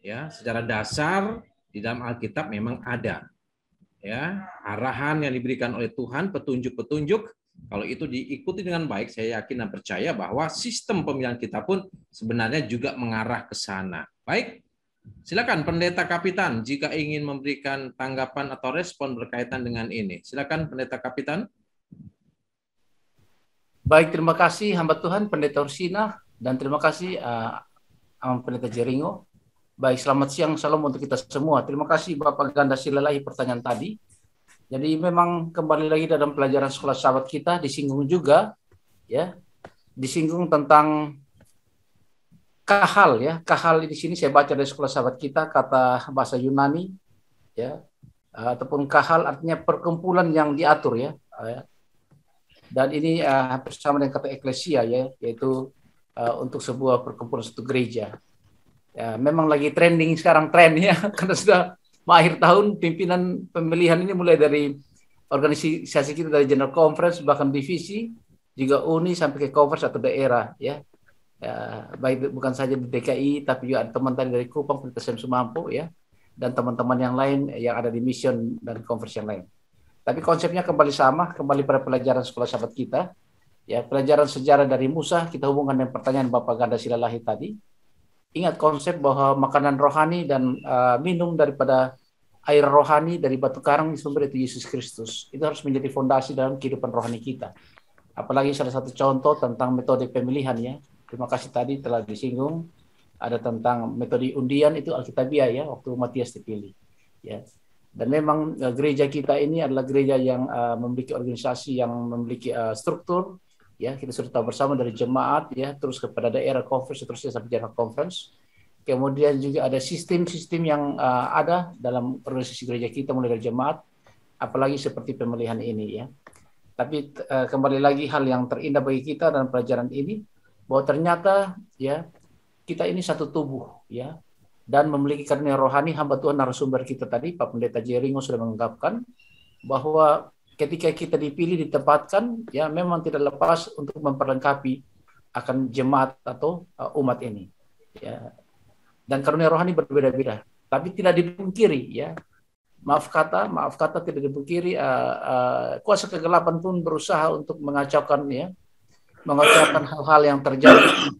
Ya, secara dasar di dalam Alkitab memang ada ya arahan yang diberikan oleh Tuhan, petunjuk-petunjuk. Kalau itu diikuti dengan baik, saya yakin dan percaya bahwa sistem pemilihan kita pun sebenarnya juga mengarah ke sana. Baik, silakan Pendeta Kapitan jika ingin memberikan tanggapan atau respon berkaitan dengan ini. Silakan Pendeta Kapitan. Baik, terima kasih hamba Tuhan Pendeta Hursina dan terima kasih Pendeta Jeringo. Baik, selamat siang, salam untuk kita semua. Terima kasih Bapak Ganda Silalahi pertanyaan tadi. Jadi memang kembali lagi dalam pelajaran sekolah sahabat kita disinggung juga ya, disinggung tentang kahal ya. Kahal di sini saya baca dari sekolah sahabat kita kata bahasa Yunani ya, ataupun kahal artinya perkumpulan yang diatur ya. Dan ini hampir sama dengan kata eklesia ya, yaitu untuk sebuah perkumpulan satu gereja. Ya, memang lagi trending sekarang tren ya, karena sudah akhir tahun pimpinan pemilihan ini mulai dari organisasi kita dari General Conference bahkan divisi juga uni sampai ke conference atau daerah ya. Baik bukan saja di DKI tapi juga ada teman tadi dari Kupang, Pendeta Sam Sumampo ya dan teman-teman yang lain yang ada di mission dan conference yang lain. Tapi konsepnya kembali sama, kembali pada pelajaran sekolah sahabat kita ya, pelajaran sejarah dari Musa kita hubungkan dengan pertanyaan Bapak Ganda Silalahi tadi. Ingat konsep bahwa makanan rohani dan minum daripada air rohani dari batu karang sumber itu Yesus Kristus. Itu harus menjadi fondasi dalam kehidupan rohani kita. Apalagi salah satu contoh tentang metode pemilihan ya. Terima kasih tadi telah disinggung. Ada tentang metode undian itu Alkitabiah ya, waktu Matias dipilih. Ya. Dan memang gereja kita ini adalah gereja yang memiliki organisasi yang memiliki struktur. Ya, kita sudah tahu bersama dari jemaat ya, terus kepada daerah conference, terusnya sampai General Conference. Kemudian juga ada sistem-sistem yang ada dalam organisasi gereja kita mulai dari jemaat, apalagi seperti pemilihan ini ya. Tapi kembali lagi hal yang terindah bagi kita dalam pelajaran ini bahwa ternyata ya kita ini satu tubuh ya dan memiliki karunia rohani. Hamba Tuhan narasumber kita tadi Pak Pendeta Jeringo sudah mengungkapkan bahwa ketika kita dipilih ditempatkan, ya memang tidak lepas untuk memperlengkapi akan jemaat atau umat ini. Ya. Dan karunia rohani berbeda-beda, tapi tidak dipungkiri, ya. Maaf kata tidak dipungkiri, kuasa kegelapan pun berusaha untuk mengacaukan hal-hal yang terjadi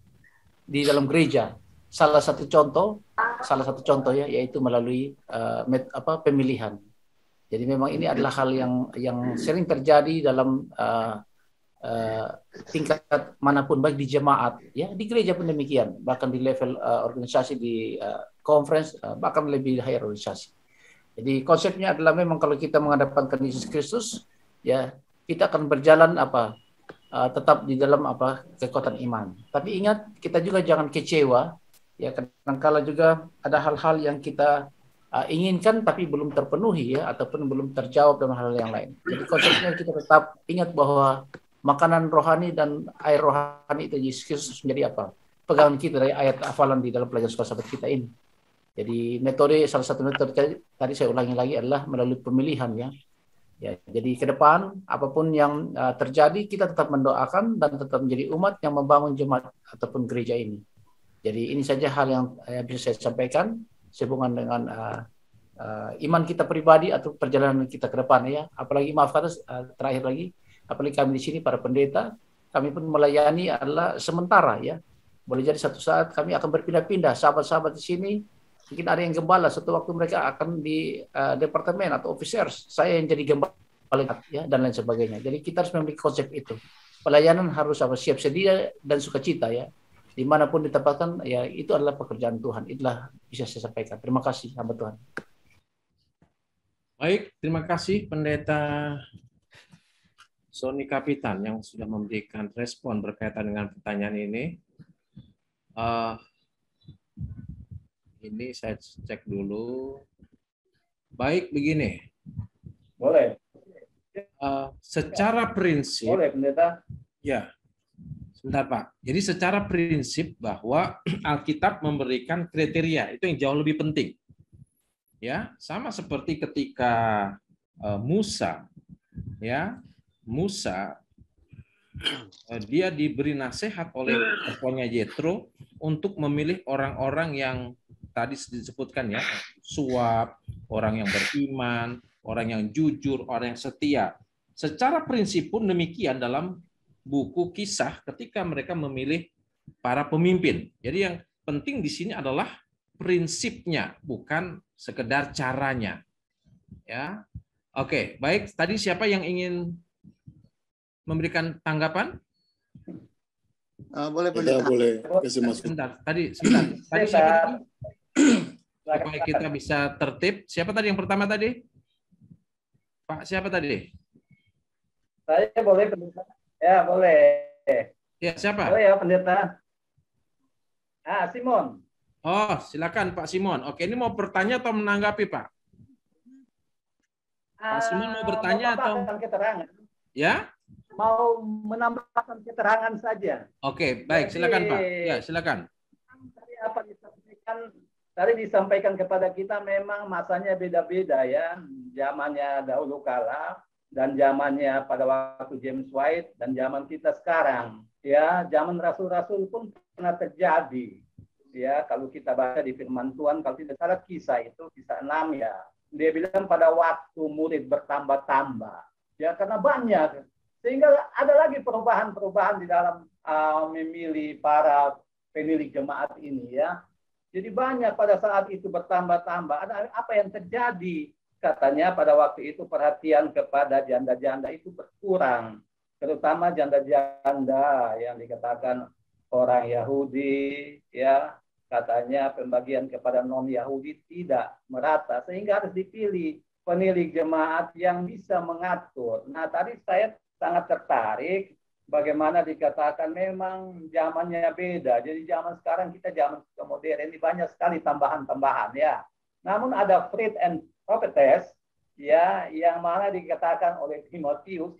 di dalam gereja. Salah satu contoh ya, yaitu melalui pemilihan. Jadi memang ini adalah hal yang sering terjadi dalam tingkat manapun, baik di jemaat, ya, di gereja pun demikian, bahkan di level organisasi, di conference, bahkan lebih higher organisasi. Jadi konsepnya adalah memang kalau kita menghadapkan Yesus Kristus, ya kita akan berjalan tetap di dalam kekuatan iman. Tapi ingat, kita juga jangan kecewa, ya, kadang-kala juga ada hal-hal yang kita inginkan tapi belum terpenuhi, ya, ataupun belum terjawab dalam hal yang lain. Jadi konsepnya kita tetap ingat bahwa makanan rohani dan air rohani itu Yesus Kristus menjadi pegangan kita dari ayat hafalan di dalam pelajaran sekolah sahabat kita ini. Jadi salah satu metode tadi saya ulangi lagi adalah melalui pemilihan, ya. Ya, jadi ke depan apapun yang terjadi, kita tetap mendoakan dan tetap menjadi umat yang membangun jemaat ataupun gereja ini. Jadi ini saja hal yang bisa saya sampaikan sehubungan dengan iman kita pribadi atau perjalanan kita ke depan, ya. Apalagi maaf kata terakhir lagi, apalagi kami di sini para pendeta, kami pun melayani adalah sementara, ya. Boleh jadi satu saat kami akan berpindah-pindah, sahabat-sahabat di sini. Mungkin ada yang gembala, suatu waktu mereka akan di departemen atau officers, saya yang jadi gembala, ya, dan lain sebagainya. Jadi kita harus memiliki konsep itu. Pelayanan harus siap sedia dan sukacita, ya. Dimanapun ditempatkan, ya itu adalah pekerjaan Tuhan. Itulah bisa saya sampaikan. Terima kasih, hamba Tuhan. Baik, terima kasih Pendeta Sony Kapitan yang sudah memberikan respon berkaitan dengan pertanyaan ini. Ini saya cek dulu. Baik, begini. Boleh. Secara prinsip. Boleh, pendeta. Ya, sebentar Pak. Jadi secara prinsip bahwa Alkitab memberikan kriteria, itu yang jauh lebih penting. Ya, sama seperti ketika Musa, ya, dia diberi nasihat oleh tokohnya Yetro untuk memilih orang-orang yang tadi disebutkan, ya, suap, orang yang beriman, orang yang jujur, orang yang setia. Secara prinsip pun demikian dalam buku Kisah ketika mereka memilih para pemimpin. Jadi yang penting di sini adalah prinsipnya, bukan sekedar caranya. Ya. Oke, baik. Tadi siapa yang ingin memberikan tanggapan? Boleh pendeta. Boleh. Sebentar. Tadi siapa? Supaya kita bisa tertib. Siapa tadi yang pertama tadi? Pak, siapa tadi? Saya boleh, pendeta. Ya, boleh. Ya, siapa? Boleh ya, pendeta. Simon. Oh, silakan Pak Simon. Oke, ini mau bertanya atau menanggapi, Pak? Pak Simon mau bertanya atau keterangan? Ya? Mau menambahkan keterangan saja. Oke, baik, silakan Pak. Ya, silakan. Tadi disampaikan kepada kita memang masanya beda-beda, ya. Zamannya dahulu kala dan zamannya pada waktu James White dan zaman kita sekarang. Ya, zaman rasul-rasul pun pernah terjadi. Ya, kalau kita baca di firman Tuhan, kalau tidak salah kisah 6 ya. Dia bilang pada waktu murid bertambah-tambah. Ya, karena banyak. Sehingga ada lagi perubahan-perubahan di dalam memilih para pemilik jemaat ini, ya. Jadi banyak pada saat itu bertambah-tambah. Ada apa yang terjadi? Katanya pada waktu itu perhatian kepada janda-janda itu berkurang. Terutama janda-janda yang dikatakan orang Yahudi, ya. Katanya pembagian kepada non-Yahudi tidak merata. Sehingga harus dipilih penilik jemaat yang bisa mengatur. Nah, tadi saya sangat tertarik bagaimana dikatakan memang zamannya beda. Jadi zaman sekarang kita zaman modern ini banyak sekali tambahan-tambahan, ya. Namun ada Faith and Prophetess, ya, yang mana dikatakan oleh Timotius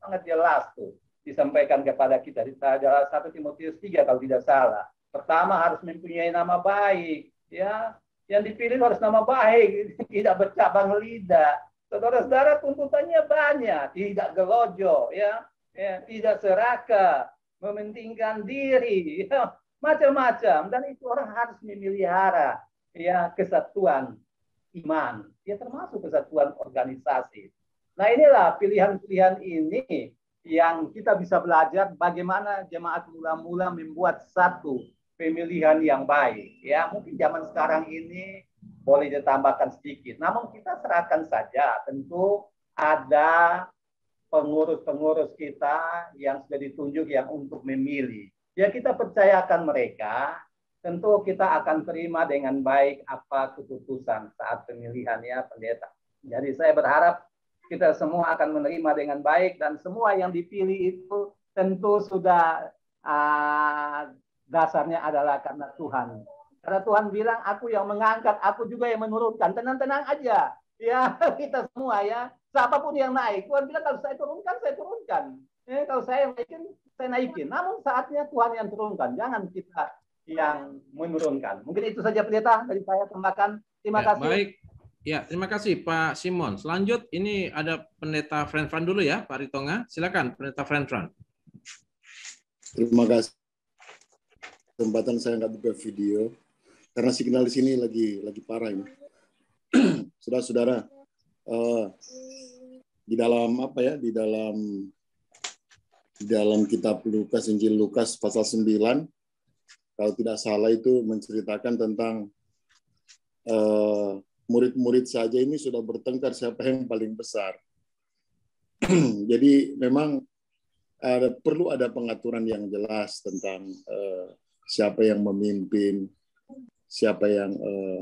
sangat jelas tuh disampaikan kepada kita di dalam 1 Timotius 3 kalau tidak salah. Pertama harus mempunyai nama baik, ya. Yang dipilih harus nama baik, tidak bercabang lidah. Saudara-saudara, tuntutannya banyak, tidak gelojo, ya, tidak serakah, mementingkan diri, ya, macam-macam. Dan itu orang harus memelihara, ya, kesatuan iman, ya, termasuk kesatuan organisasi. Nah, inilah pilihan-pilihan ini yang kita bisa belajar bagaimana jemaat mula-mula membuat satu pemilihan yang baik. Ya, mungkin zaman sekarang ini boleh ditambahkan sedikit. Namun kita serahkan saja. Tentu ada pengurus-pengurus kita yang sudah ditunjuk yang untuk memilih. Ya, kita percayakan mereka. Tentu kita akan terima dengan baik apa keputusan saat pemilihannya pendeta. Jadi saya berharap kita semua akan menerima dengan baik, dan semua yang dipilih itu tentu sudah dasarnya adalah karena Tuhan. Karena Tuhan bilang, aku yang mengangkat, aku juga yang menurunkan. Tenang-tenang aja. Ya, kita semua ya. Siapapun yang naik. Tuhan bilang, kalau saya turunkan, saya turunkan. Kalau saya naikin, saya naikin. Namun saatnya Tuhan yang turunkan. Jangan kita yang menurunkan. Mungkin itu saja pendeta dari saya tambahkan. Terima kasih. Baik. Ya, terima kasih Pak Simon. Selanjut ini ada pendeta Fran dulu ya, Pak Ritonga. Silakan pendeta Fran. Terima kasih. Kesempatan saya nggak buka video karena signal di sini lagi parah ini. Saudara-saudara, di dalam apa ya? Di dalam kitab Lukas, Injil Lukas pasal 9, kalau tidak salah itu menceritakan tentang murid-murid saja ini sudah bertengkar siapa yang paling besar. Jadi memang perlu ada pengaturan yang jelas tentang siapa yang memimpin, siapa yang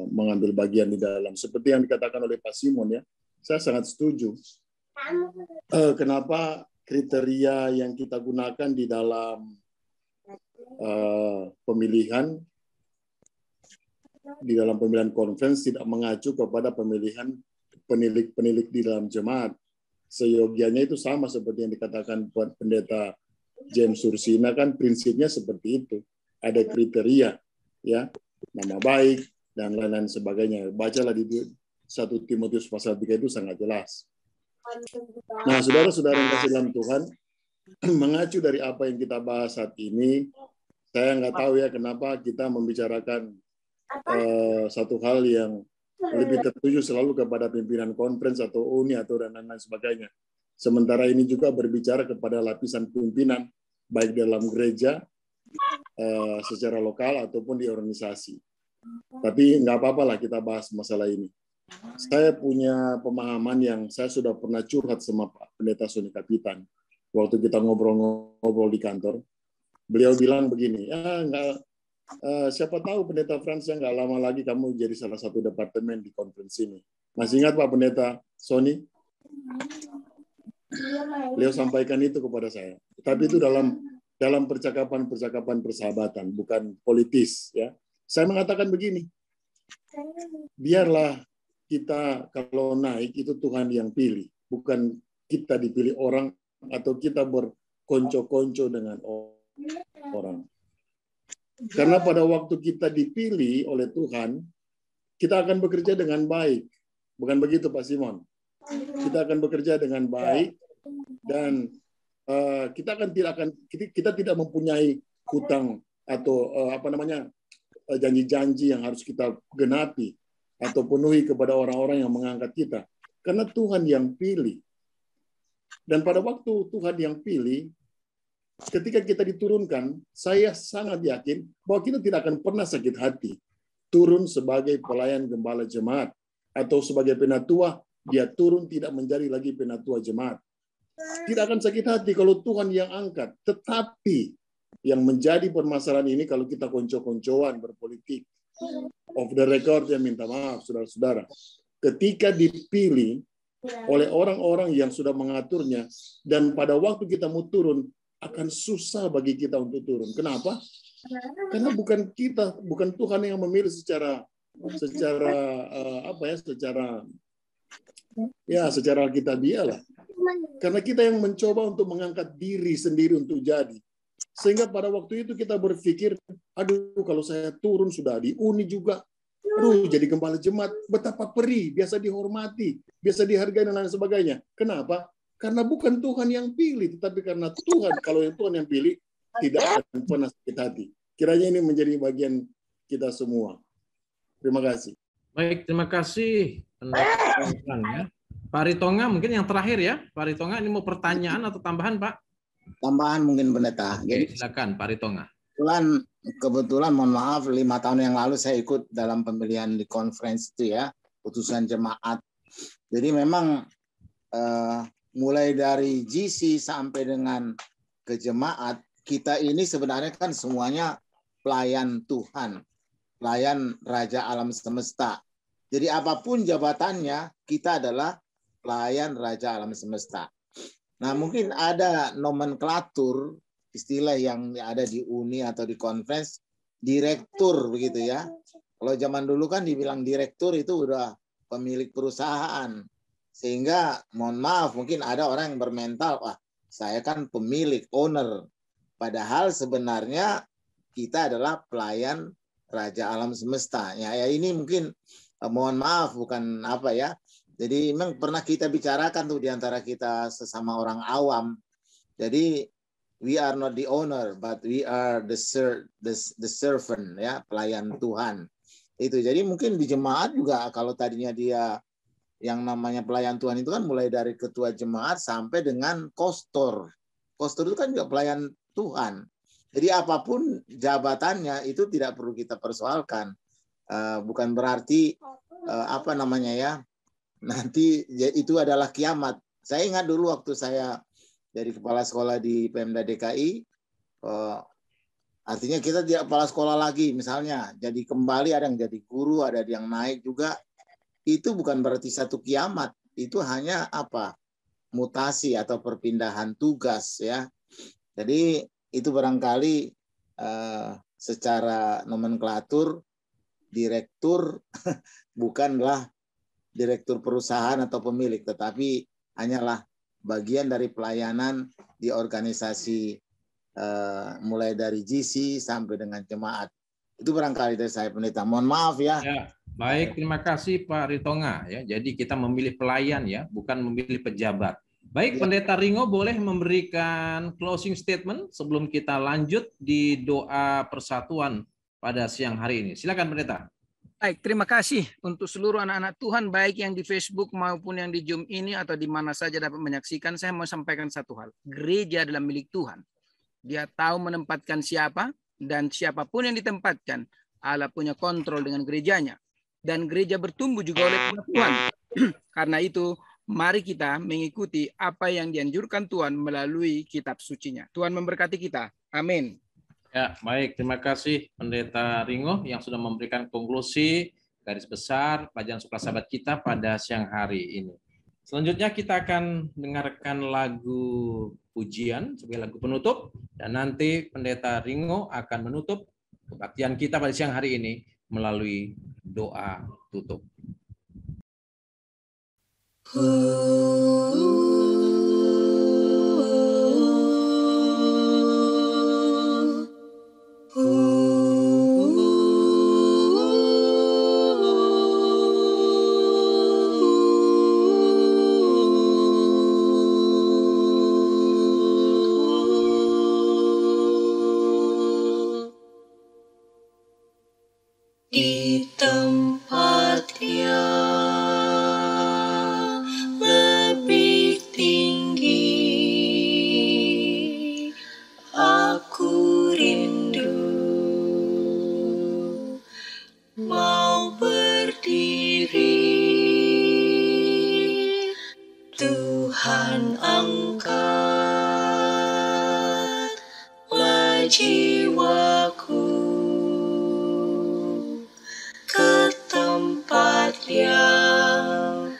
mengambil bagian di dalam. Seperti yang dikatakan oleh Pak Simon ya, saya sangat setuju. Kenapa kriteria yang kita gunakan di dalam pemilihan konferensi tidak mengacu kepada pemilihan penilik di dalam jemaat. Seyogianya itu sama seperti yang dikatakan pendeta James Sursina, kan prinsipnya seperti itu. Ada kriteria, ya, nama baik dan lain-lain sebagainya. Bacalah di 1 Timotius pasal 3 itu sangat jelas. Nah, saudara-saudara yang kasih dalam Tuhan, mengacu dari apa yang kita bahas saat ini, saya nggak tahu ya kenapa kita membicarakan satu hal yang lebih tertuju selalu kepada pimpinan konferensi atau uni atau dan lain-lain sebagainya. Sementara ini juga berbicara kepada lapisan pimpinan, baik dalam gereja, secara lokal ataupun di organisasi. Tapi nggak apa-apa lah kita bahas masalah ini. Saya punya pemahaman yang saya sudah pernah curhat sama Pak Pendeta Sony Kapitan. Waktu kita ngobrol di kantor, beliau bilang begini, ya siapa tahu Pendeta Frans yang nggak lama lagi kamu jadi salah satu departemen di konferensi ini. Masih ingat Pak Pendeta Sony? Beliau sampaikan itu kepada saya. Tapi itu dalam percakapan persahabatan, bukan politis. Ya, saya mengatakan begini, biarlah kita kalau naik itu Tuhan yang pilih, bukan kita dipilih orang atau kita berkonco-konco dengan orang. Karena pada waktu kita dipilih oleh Tuhan, kita akan bekerja dengan baik. Bukan begitu Pak Simon? Kita akan bekerja dengan baik dan kita tidak mempunyai hutang atau janji-janji yang harus kita genapi atau penuhi kepada orang-orang yang mengangkat kita. Karena Tuhan yang pilih. Dan pada waktu Tuhan yang pilih, ketika kita diturunkan, saya sangat yakin bahwa kita tidak akan pernah sakit hati turun sebagai pelayan gembala jemaat atau sebagai penatua, dia turun tidak menjadi lagi penatua jemaat. Tidak akan sakit hati kalau Tuhan yang angkat. Tetapi yang menjadi permasalahan ini kalau kita konco-koncoan berpolitik, off the record, ya minta maaf saudara-saudara. Ketika dipilih oleh orang-orang yang sudah mengaturnya dan pada waktu kita mau turun, akan susah bagi kita untuk turun. Kenapa? Karena bukan Tuhan yang memilih secara alkitabiah lah. Karena kita yang mencoba untuk mengangkat diri sendiri untuk jadi. Sehingga pada waktu itu kita berpikir, aduh kalau saya turun sudah di uni juga, Aduh, jadi gembala jemaat, betapa perih, biasa dihormati, biasa dihargai dan lain sebagainya. Kenapa? Karena bukan Tuhan yang pilih, tetapi karena Tuhan, kalau yang Tuhan yang pilih, tidak akan pernah sakit hati. Kiranya ini menjadi bagian kita semua. Terima kasih. Baik, terima kasih. Ya. Pak Ritonga mungkin yang terakhir ya. Pak Ritonga ini mau pertanyaan atau tambahan, Pak? Tambahan mungkin pendeta. Oke, silakan Pak Ritonga. Kebetulan mohon maaf 5 tahun yang lalu saya ikut dalam pemilihan di conference itu ya, putusan jemaat. Jadi memang mulai dari GC sampai dengan ke jemaat, kita ini sebenarnya kan semuanya pelayan Tuhan, pelayan Raja Alam Semesta. Jadi apapun jabatannya, kita adalah pelayan Raja Alam Semesta. Nah mungkin ada nomenklatur, istilah yang ada di uni atau di conference, direktur begitu ya. Kalau zaman dulu kan dibilang direktur itu udah pemilik perusahaan. Sehingga mohon maaf mungkin ada orang yang bermental, wah saya kan pemilik, owner. Padahal sebenarnya kita adalah pelayan Raja Alam Semesta. Ya ini mungkin mohon maaf bukan apa ya. Jadi memang pernah kita bicarakan tuh di antara kita sesama orang awam. Jadi we are not the owner, but we are the servant, ya, pelayan Tuhan. Itu. Jadi mungkin di jemaat juga kalau tadinya dia yang namanya pelayan Tuhan itu kan mulai dari ketua jemaat sampai dengan kostor. Kostor itu kan juga pelayan Tuhan. Jadi apapun jabatannya itu tidak perlu kita persoalkan. Bukan berarti apa namanya ya, nanti itu adalah kiamat. Saya ingat dulu waktu saya dari kepala sekolah di Pemda DKI, artinya kita tidak kepala sekolah lagi misalnya, jadi kembali ada yang jadi guru, ada yang naik juga, itu bukan berarti satu kiamat, itu hanya apa, mutasi atau perpindahan tugas ya. Jadi itu barangkali secara nomenklatur direktur bukanlah direktur perusahaan atau pemilik, tetapi hanyalah bagian dari pelayanan di organisasi mulai dari GC sampai dengan jemaat. Itu barangkali dari saya pendeta. Mohon maaf ya. Ya, baik, terima kasih Pak Ritonga ya. Jadi kita memilih pelayan ya, bukan memilih pejabat. Baik, Pendeta Ringo boleh memberikan closing statement sebelum kita lanjut di doa persatuan pada siang hari ini. Silakan Pendeta. Baik, terima kasih untuk seluruh anak-anak Tuhan, baik yang di Facebook maupun yang di Zoom ini atau di mana saja dapat menyaksikan. Saya mau sampaikan satu hal. Gereja adalah milik Tuhan. Dia tahu menempatkan siapa, dan siapapun yang ditempatkan, Allah punya kontrol dengan gerejanya. Dan gereja bertumbuh juga oleh Tuhan. Karena itu, mari kita mengikuti apa yang dianjurkan Tuhan melalui kitab sucinya. Tuhan memberkati kita. Amin. Ya, baik. Terima kasih Pendeta Ringo yang sudah memberikan konklusi garis besar pelajaran suka sahabat kita pada siang hari ini. Selanjutnya kita akan dengarkan lagu pujian sebagai lagu penutup, dan nanti Pendeta Ringo akan menutup kebaktian kita pada siang hari ini melalui doa tutup. Di tempat yang lebih tinggi, aku rindu mau berdiri. Tuhan, angkatlah jiwaku ke tempat yang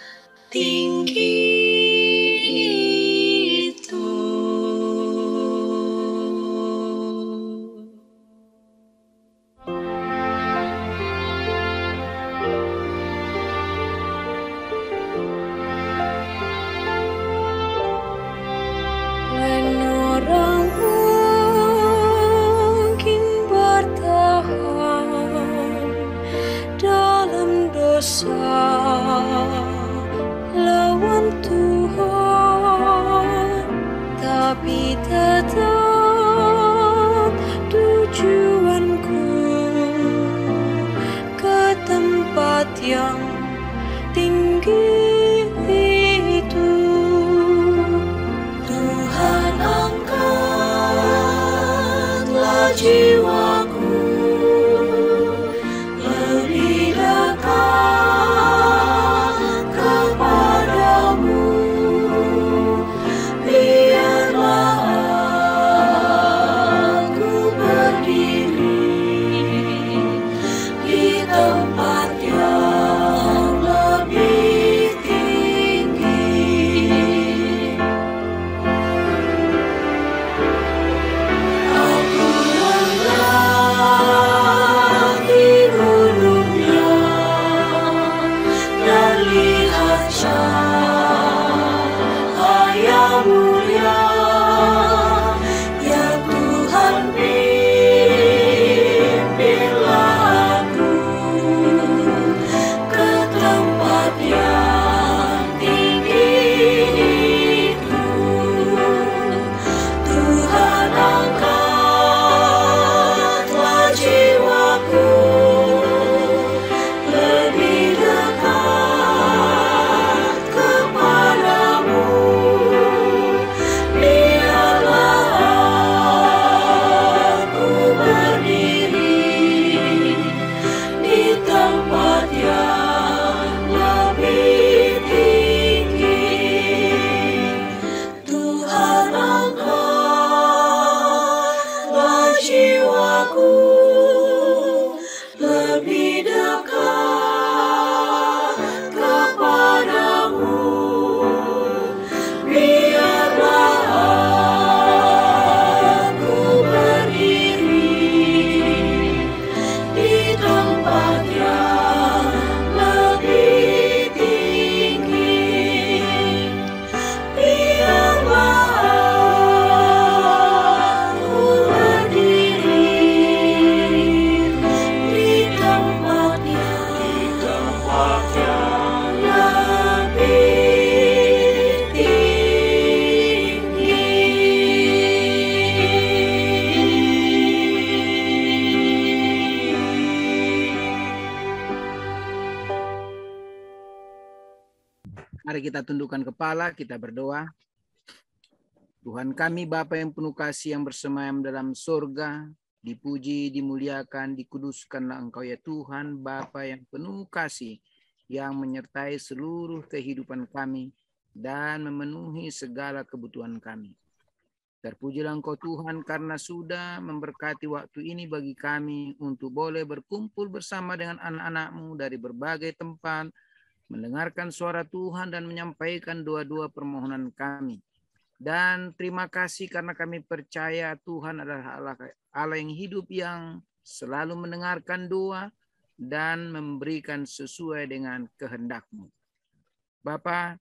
tinggi itu. When orang itu. Tuhan, angkatlah jiwaku lebih dekat kepadamu. Biarlah aku berdiri di tempat yang lebih tinggi. Aku mendaki gunungnya dan lihat cahaya mulia. Ya Tuhan, pimpinlah aku ke tempat yang tinggi itu. Tuhan, angkatlah jiwaku lebih dekat kepadamu. Biarlah aku berdiri di tempat yang lebih tinggi. Tuhan, angkatlah jiwaku lebih dekat kepadamu. Biarlah aku berdiri di tempat yang lebih tinggi. Biarlah aku berdiri di tempat yang lebih tinggi. Mari kita tundukkan kepala, kita berdoa. Tuhan kami, Bapa yang penuh kasih yang bersemayam dalam surga, dipuji, dimuliakan, dikuduskanlah Engkau ya Tuhan, Bapa yang penuh kasih, yang menyertai seluruh kehidupan kami dan memenuhi segala kebutuhan kami. Terpujilah Engkau Tuhan karena sudah memberkati waktu ini bagi kami untuk boleh berkumpul bersama dengan anak-anak-Mu dari berbagai tempat, mendengarkan suara Tuhan dan menyampaikan doa-doa permohonan kami. Dan terima kasih karena kami percaya Tuhan adalah Allah yang hidup, yang selalu mendengarkan doa dan memberikan sesuai dengan kehendak-Mu. Bapa,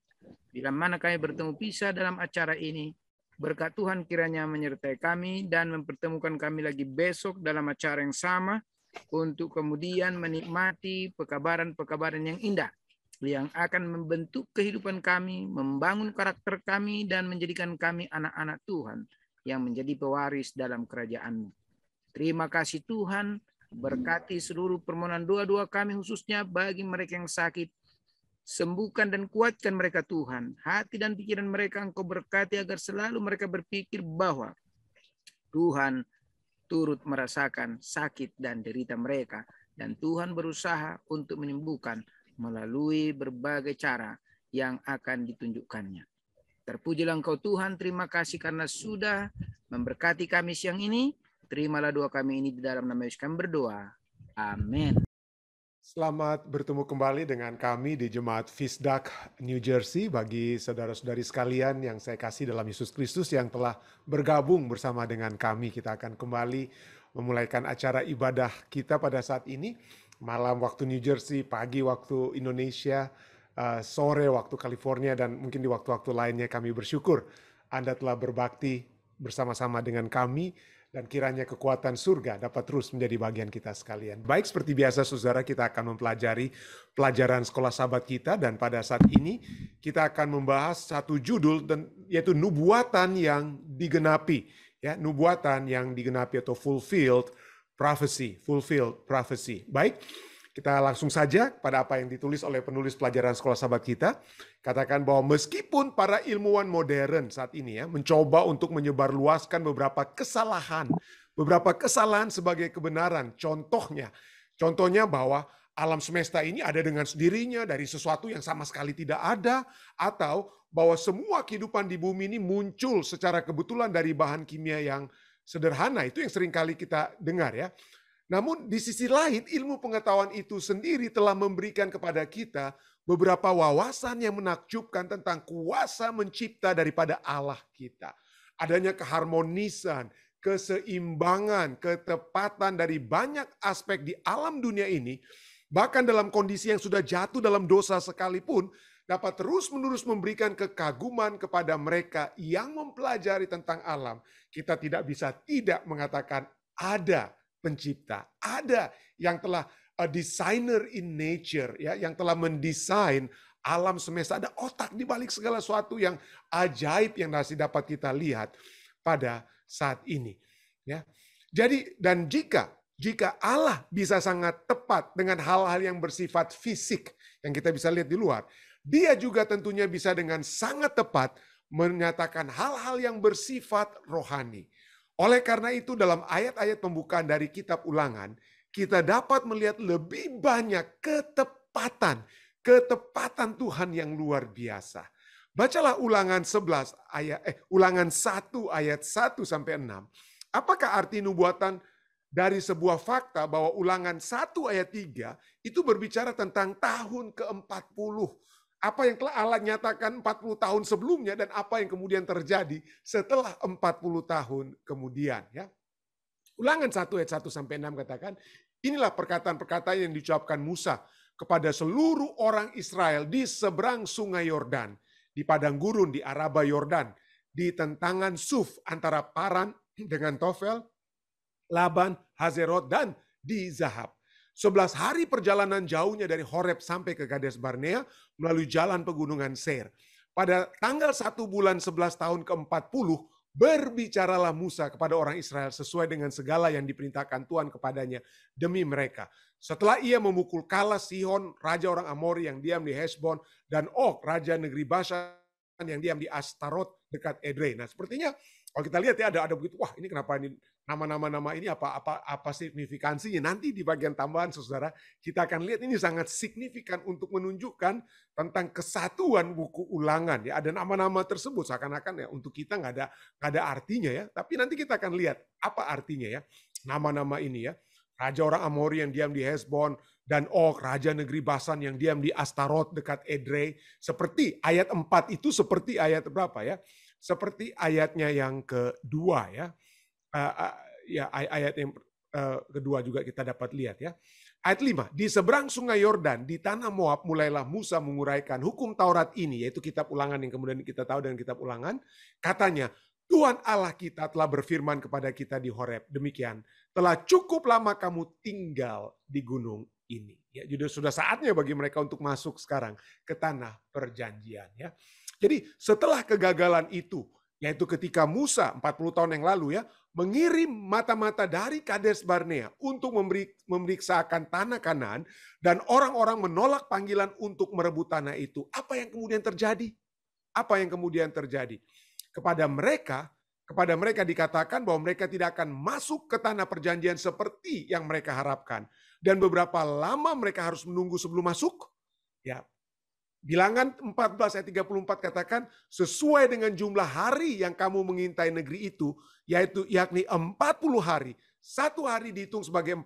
bila mana kami bertemu pisah dalam acara ini, berkat Tuhan kiranya menyertai kami dan mempertemukan kami lagi besok dalam acara yang sama untuk kemudian menikmati pekabaran-pekabaran yang indah yang akan membentuk kehidupan kami, membangun karakter kami, dan menjadikan kami anak-anak Tuhan yang menjadi pewaris dalam kerajaan-Mu. Terima kasih Tuhan, berkati seluruh permohonan doa-doa kami khususnya bagi mereka yang sakit. Sembuhkan dan kuatkan mereka Tuhan. Hati dan pikiran mereka Engkau berkati agar selalu mereka berpikir bahwa Tuhan turut merasakan sakit dan derita mereka. Dan Tuhan berusaha untuk menyembuhkan melalui berbagai cara yang akan ditunjukkannya. Terpujilah Engkau Tuhan, terima kasih karena sudah memberkati kami siang ini. Terimalah doa kami ini di dalam nama Yesus kami berdoa. Amin. Selamat bertemu kembali dengan kami di Jemaat Fisdak New Jersey. Bagi saudara-saudari sekalian yang saya kasih dalam Yesus Kristus yang telah bergabung bersama dengan kami, kita akan kembali memulaikan acara ibadah kita pada saat ini. Malam waktu New Jersey, pagi waktu Indonesia, sore waktu California, dan mungkin di waktu-waktu lainnya. Kami bersyukur Anda telah berbakti bersama-sama dengan kami, dan kiranya kekuatan surga dapat terus menjadi bagian kita sekalian. Baik, seperti biasa saudara, kita akan mempelajari pelajaran sekolah sahabat kita, dan pada saat ini kita akan membahas satu judul, yaitu nubuatan yang digenapi. Ya, nubuatan yang digenapi atau fulfilled prophecy. Baik, Kita langsung saja pada apa yang ditulis oleh penulis pelajaran sekolah sahabat kita. Katakan bahwa meskipun para ilmuwan modern saat ini ya mencoba untuk menyebarluaskan beberapa kesalahan sebagai kebenaran. Contohnya bahwa alam semesta ini ada dengan sendirinya dari sesuatu yang sama sekali tidak ada, atau bahwa semua kehidupan di bumi ini muncul secara kebetulan dari bahan kimia yang sederhana. Itu yang seringkali kita dengar ya. Namun di sisi lain ilmu pengetahuan itu sendiri telah memberikan kepada kita beberapa wawasan yang menakjubkan tentang kuasa mencipta daripada Allah kita. Adanya keharmonisan, keseimbangan, ketepatan dari banyak aspek di alam dunia ini, bahkan dalam kondisi yang sudah jatuh dalam dosa sekalipun, dapat terus-menerus memberikan kekaguman kepada mereka yang mempelajari tentang alam. Kita tidak bisa tidak mengatakan ada pencipta, ada yang telah a designer in nature, ya, yang telah mendesain alam semesta. Ada otak di balik segala sesuatu yang ajaib yang masih dapat kita lihat pada saat ini. Ya, jadi dan jika Allah bisa sangat tepat dengan hal-hal yang bersifat fisik yang kita bisa lihat di luar, Dia juga tentunya bisa dengan sangat tepat menyatakan hal-hal yang bersifat rohani. Oleh karena itu dalam ayat-ayat pembukaan dari kitab Ulangan, kita dapat melihat lebih banyak ketepatan Tuhan yang luar biasa. Bacalah Ulangan 1 ayat 1 sampai 6. Apakah arti nubuatan dari sebuah fakta bahwa Ulangan 1 ayat 3 itu berbicara tentang tahun ke-40? Apa yang telah Allah nyatakan 40 tahun sebelumnya dan apa yang kemudian terjadi setelah 40 tahun kemudian. Ya. Ulangan 1 ayat 1 sampai 6 katakan, inilah perkataan-perkataan yang diucapkan Musa kepada seluruh orang Israel di seberang sungai Yordan, di padang gurun di Araba Yordan, di tentangan Suf antara Paran dengan Tofel, Laban, Hazerot, dan di Zahab. 11 hari perjalanan jauhnya dari Horeb sampai ke Kades Barnea melalui jalan pegunungan Seir. Pada tanggal 1 bulan 11 tahun ke-40, berbicaralah Musa kepada orang Israel sesuai dengan segala yang diperintahkan Tuhan kepadanya demi mereka. Setelah ia memukul kalah Sihon, raja orang Amori yang diam di Hesbon, dan Og, raja negeri Basan yang diam di Astarot dekat Edrei. Nah, sepertinya kalau kita lihat ya ada begitu, wah ini kenapa ini nama-nama ini apa signifikansinya? Nanti di bagian tambahan saudara kita akan lihat ini sangat signifikan untuk menunjukkan tentang kesatuan buku Ulangan. Ya ada nama-nama tersebut seakan-akan ya untuk kita nggak ada artinya ya. Tapi nanti kita akan lihat apa artinya ya nama-nama ini ya. Raja orang Amori yang diam di Hesbon dan Og, raja negeri Basan yang diam di Astarot dekat Edrei. Seperti ayat 4 itu seperti ayat berapa ya? Seperti ayatnya yang kedua ya. Ayat yang kedua juga kita dapat lihat ya. Ayat 5, di seberang sungai Yordan, di tanah Moab, mulailah Musa menguraikan hukum Taurat ini, yaitu kitab Ulangan yang kemudian kita tahu dengan kitab Ulangan. Katanya, Tuhan Allah kita telah berfirman kepada kita di Horeb, demikian, telah cukup lama kamu tinggal di gunung ini. Ya, jadi sudah saatnya bagi mereka untuk masuk sekarang ke tanah perjanjian ya. Jadi setelah kegagalan itu, yaitu ketika Musa 40 tahun yang lalu ya, mengirim mata-mata dari Kades Barnea untuk memeriksakan tanah Kanaan, dan orang-orang menolak panggilan untuk merebut tanah itu. Apa yang kemudian terjadi? Apa yang kemudian terjadi? Kepada mereka dikatakan bahwa mereka tidak akan masuk ke tanah perjanjian seperti yang mereka harapkan. Dan beberapa lama mereka harus menunggu sebelum masuk. Ya, Bilangan 14 ayat 34 katakan, sesuai dengan jumlah hari yang kamu mengintai negeri itu, yakni 40 hari. Satu hari dihitung sebagai 1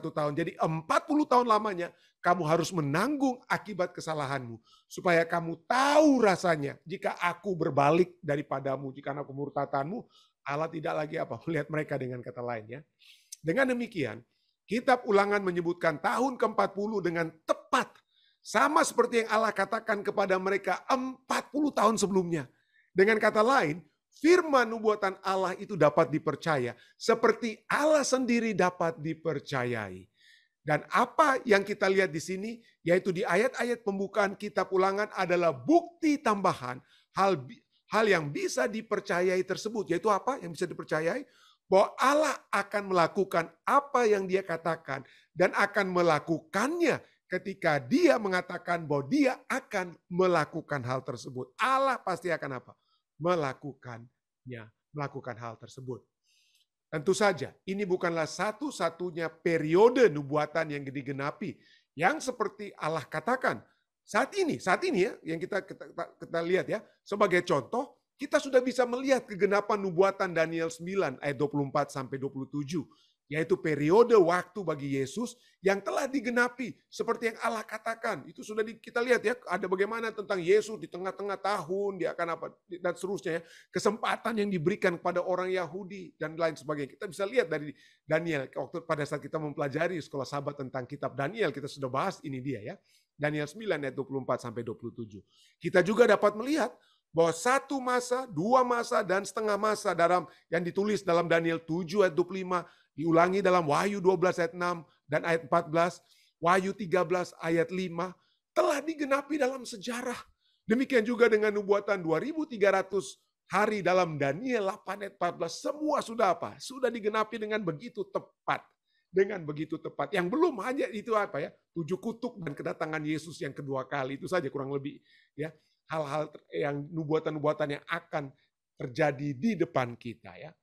tahun. Jadi 40 tahun lamanya kamu harus menanggung akibat kesalahanmu. Supaya kamu tahu rasanya jika aku berbalik daripadamu, jika aku murtatanmu, Allah tidak lagi melihat mereka dengan kata lain ya. Dengan demikian, kitab Ulangan menyebutkan tahun ke-40 dengan tepat. Sama seperti yang Allah katakan kepada mereka 40 tahun sebelumnya. Dengan kata lain, firman nubuatan Allah itu dapat dipercaya. Seperti Allah sendiri dapat dipercayai. Dan apa yang kita lihat di sini, yaitu di ayat-ayat pembukaan kitab Ulangan adalah bukti tambahan hal yang bisa dipercayai tersebut. Yaitu apa yang bisa dipercayai? Bahwa Allah akan melakukan apa yang Dia katakan dan akan melakukannya ketika dia mengatakan bahwa dia akan melakukan hal tersebut. Allah pasti akan apa? Melakukannya, melakukan hal tersebut. Tentu saja ini bukanlah satu-satunya periode nubuatan yang digenapi yang seperti Allah katakan. Saat ini ya yang kita lihat ya, sebagai contoh kita sudah bisa melihat kegenapan nubuatan Daniel 9 ayat 24 sampai 27, yaitu periode waktu bagi Yesus yang telah digenapi seperti yang Allah katakan. Itu sudah kita lihat ya, ada bagaimana tentang Yesus di tengah-tengah tahun, dia akan apa dan seterusnya ya. Kesempatan yang diberikan kepada orang Yahudi dan lain sebagainya. Kita bisa lihat dari Daniel waktu pada saat kita mempelajari sekolah sahabat tentang kitab Daniel, kita sudah bahas ini dia ya. Daniel 9 ayat 24 sampai 27. Kita juga dapat melihat bahwa 1 masa, 2 masa dan setengah masa dalam yang ditulis dalam Daniel 7 ayat 25, diulangi dalam Wahyu 12 ayat 6 dan ayat 14, Wahyu 13 ayat 5, telah digenapi dalam sejarah. Demikian juga dengan nubuatan 2300 hari dalam Daniel 8 ayat 14, semua sudah apa? Sudah digenapi dengan begitu tepat. Dengan begitu tepat. Yang belum hanya itu apa ya? 7 kutuk dan kedatangan Yesus yang kedua kali. Itu saja kurang lebih ya. Hal-hal yang nubuatan-nubuatan yang akan terjadi di depan kita ya.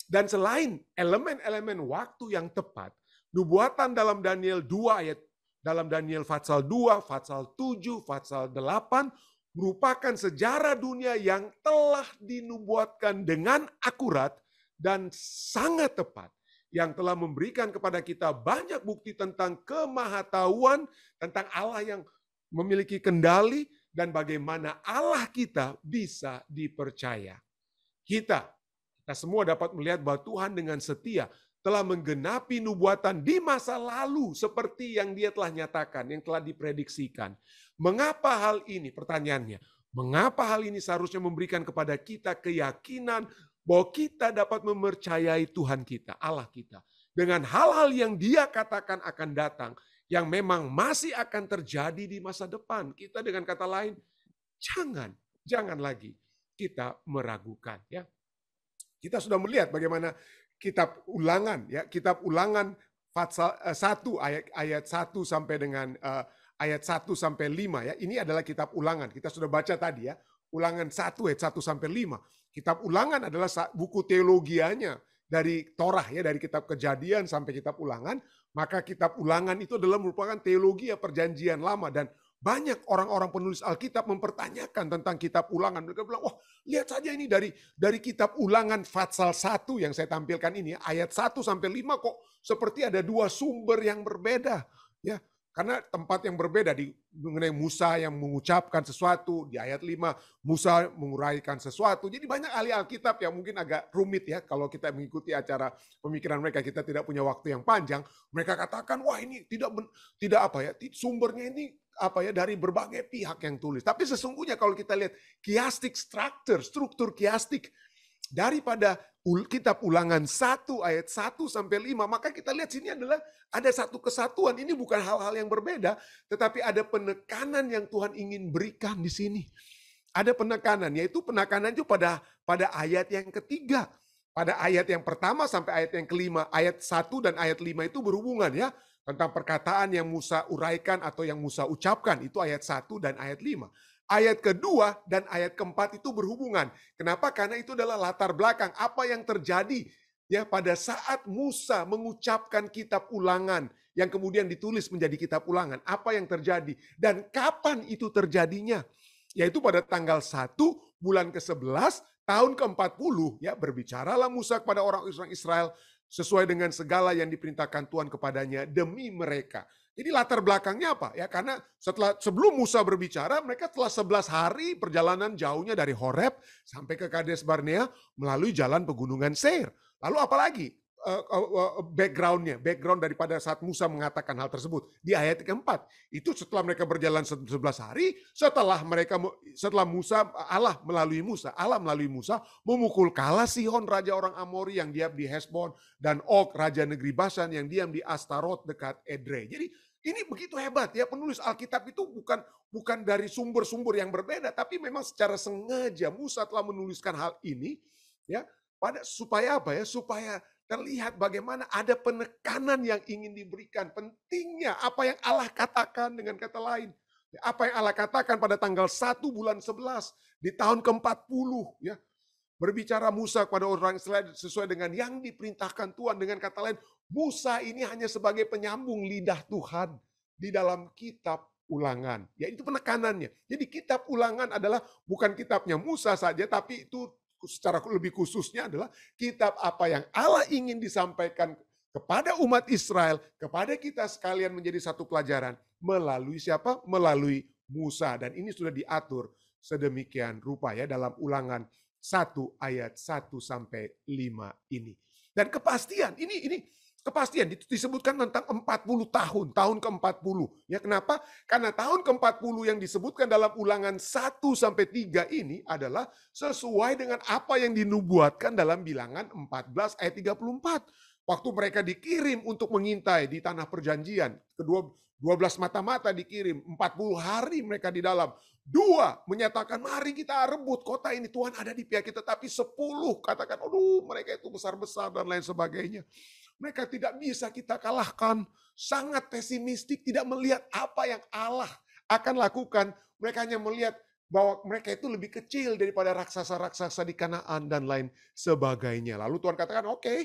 Dan selain elemen-elemen waktu yang tepat, nubuatan dalam Daniel 2 ayat dalam Daniel Fatsal 2, Fatsal 7, Fatsal 8 merupakan sejarah dunia yang telah dinubuatkan dengan akurat dan sangat tepat, yang telah memberikan kepada kita banyak bukti tentang kemahatauan, tentang Allah yang memiliki kendali, dan bagaimana Allah kita bisa dipercaya. Kita semua dapat melihat bahwa Tuhan dengan setia telah menggenapi nubuatan di masa lalu seperti yang Dia telah nyatakan, yang telah diprediksikan. Mengapa hal ini? Pertanyaannya, mengapa hal ini seharusnya memberikan kepada kita keyakinan bahwa kita dapat mempercayai Tuhan kita, Allah kita, dengan hal-hal yang Dia katakan akan datang, yang memang masih akan terjadi di masa depan. Kita dengan kata lain, jangan lagi kita meragukan ya. Kita sudah melihat bagaimana kitab Ulangan ya, kitab Ulangan Fatsal 1 ayat 1 sampai dengan ayat 1 sampai 5 ya. Ini adalah kitab Ulangan. Kita sudah baca tadi ya. Ulangan 1 ayat 1 sampai 5. Kitab Ulangan adalah buku teologianya dari Torah ya, dari kitab Kejadian sampai kitab Ulangan. Maka kitab Ulangan itu adalah merupakan teologi perjanjian lama, dan banyak orang-orang penulis Alkitab mempertanyakan tentang kitab Ulangan. Mereka bilang, wah lihat saja ini dari kitab Ulangan Fatsal 1 yang saya tampilkan ini, ayat 1 sampai 5 kok seperti ada 2 sumber yang berbeda. Ya, karena tempat yang berbeda mengenai Musa yang mengucapkan sesuatu, di ayat 5 Musa menguraikan sesuatu. Jadi banyak ahli Alkitab yang mungkin agak rumit ya kalau kita mengikuti acara pemikiran mereka, kita tidak punya waktu yang panjang. Mereka katakan, wah ini tidak apa ya, sumbernya ini apa ya, dari berbagai pihak yang tulis. Tapi sesungguhnya kalau kita lihat chiastic structure, struktur chiastic daripada kitab Ulangan 1 ayat 1 sampai 5, maka kita lihat sini adalah ada satu kesatuan. Ini bukan hal-hal yang berbeda, tetapi ada penekanan yang Tuhan ingin berikan di sini. Ada penekanan, yaitu penekanan itu pada ayat yang ketiga. Pada ayat yang pertama sampai ayat yang kelima, ayat 1 dan ayat 5 itu berhubungan ya, tentang perkataan yang Musa uraikan atau yang Musa ucapkan, itu ayat 1 dan ayat 5. Ayat kedua dan ayat keempat itu berhubungan. Kenapa? Karena itu adalah latar belakang apa yang terjadi ya pada saat Musa mengucapkan kitab Ulangan yang kemudian ditulis menjadi kitab Ulangan. Apa yang terjadi dan kapan itu terjadinya? Yaitu pada tanggal 1 bulan ke-11 tahun ke-40 ya, berbicaralah Musa kepada orang Israel sesuai dengan segala yang diperintahkan Tuhan kepadanya demi mereka. Jadi latar belakangnya apa? Ya, karena sebelum Musa berbicara, mereka telah 11 hari perjalanan jauhnya dari Horeb sampai ke Kades Barnea melalui jalan pegunungan Seir. Lalu apalagi background daripada saat Musa mengatakan hal tersebut di ayat keempat. Itu setelah mereka berjalan 11 hari, setelah Allah melalui Musa memukul kalah Sihon raja orang Amori yang diam di Hesbon dan Og raja negeri Basan yang diam di Astarot dekat Edrei. Jadi ini begitu hebat ya, penulis Alkitab itu bukan dari sumber-sumber yang berbeda, tapi memang secara sengaja Musa telah menuliskan hal ini ya supaya apa ya? Supaya terlihat bagaimana ada penekanan yang ingin diberikan. Pentingnya apa yang Allah katakan, dengan kata lain. Apa yang Allah katakan pada tanggal 1 bulan 11 di tahun ke-40. Ya, berbicara Musa kepada orang Israel sesuai dengan yang diperintahkan Tuhan. Dengan kata lain, Musa ini hanya sebagai penyambung lidah Tuhan di dalam kitab Ulangan. Ya, itu penekanannya. Jadi kitab Ulangan adalah bukan kitabnya Musa saja, tapi itu secara lebih khususnya adalah kitab apa yang Allah ingin disampaikan kepada umat Israel, kepada kita sekalian menjadi satu pelajaran. Melalui siapa? Melalui Musa. Dan ini sudah diatur sedemikian rupa ya dalam Ulangan 1 ayat 1 sampai 5 ini. Dan kepastian, ini kepastian disebutkan tentang 40 tahun, tahun ke-40. Ya, kenapa? Karena tahun ke-40 yang disebutkan dalam Ulangan 1 sampai 3 ini adalah sesuai dengan apa yang dinubuatkan dalam Bilangan 14 ayat 34. Waktu mereka dikirim untuk mengintai di tanah perjanjian, kedua 12 mata-mata dikirim, 40 hari mereka di dalam. 2 menyatakan, mari kita rebut kota ini, Tuhan ada di pihak kita. Tapi 10 katakan, aduh mereka itu besar-besar dan lain sebagainya. Mereka tidak bisa kita kalahkan. Sangat pesimistik, tidak melihat apa yang Allah akan lakukan. Mereka hanya melihat bahwa mereka itu lebih kecil daripada raksasa-raksasa di Kanaan dan lain sebagainya. Lalu Tuhan katakan, oke,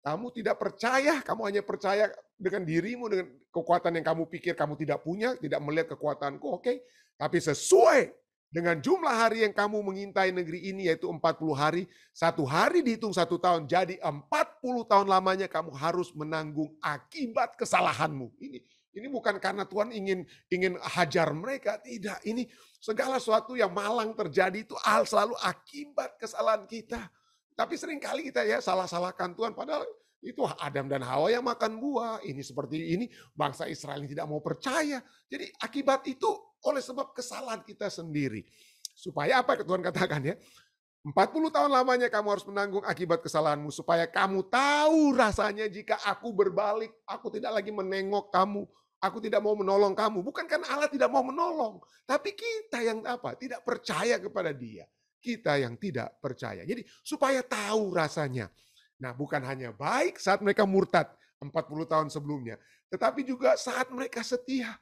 kamu tidak percaya, kamu hanya percaya dengan dirimu, dengan kekuatan yang kamu pikir kamu tidak punya, tidak melihat kekuatanku, oke. Tapi sesuai dengan jumlah hari yang kamu mengintai negeri ini, yaitu 40 hari, 1 hari dihitung 1 tahun, jadi 40 tahun lamanya kamu harus menanggung akibat kesalahanmu. Ini bukan karena Tuhan ingin hajar mereka, tidak. Ini segala sesuatu yang malang terjadi itu selalu akibat kesalahan kita. Tapi seringkali kita ya salah-salahkan Tuhan, padahal itu Adam dan Hawa yang makan buah. Ini seperti ini, bangsa Israel yang tidak mau percaya. Jadi akibat itu oleh sebab kesalahan kita sendiri. Supaya apa Tuhan katakan ya? 40 tahun lamanya kamu harus menanggung akibat kesalahanmu. Supaya kamu tahu rasanya jika aku berbalik, aku tidak lagi menengok kamu. Aku tidak mau menolong kamu. Bukan karena Allah tidak mau menolong. Tapi kita yang apa? Tidak percaya kepada Dia. Kita yang tidak percaya. Jadi supaya tahu rasanya. Nah, bukan hanya baik saat mereka murtad 40 tahun sebelumnya, tetapi juga saat mereka setia.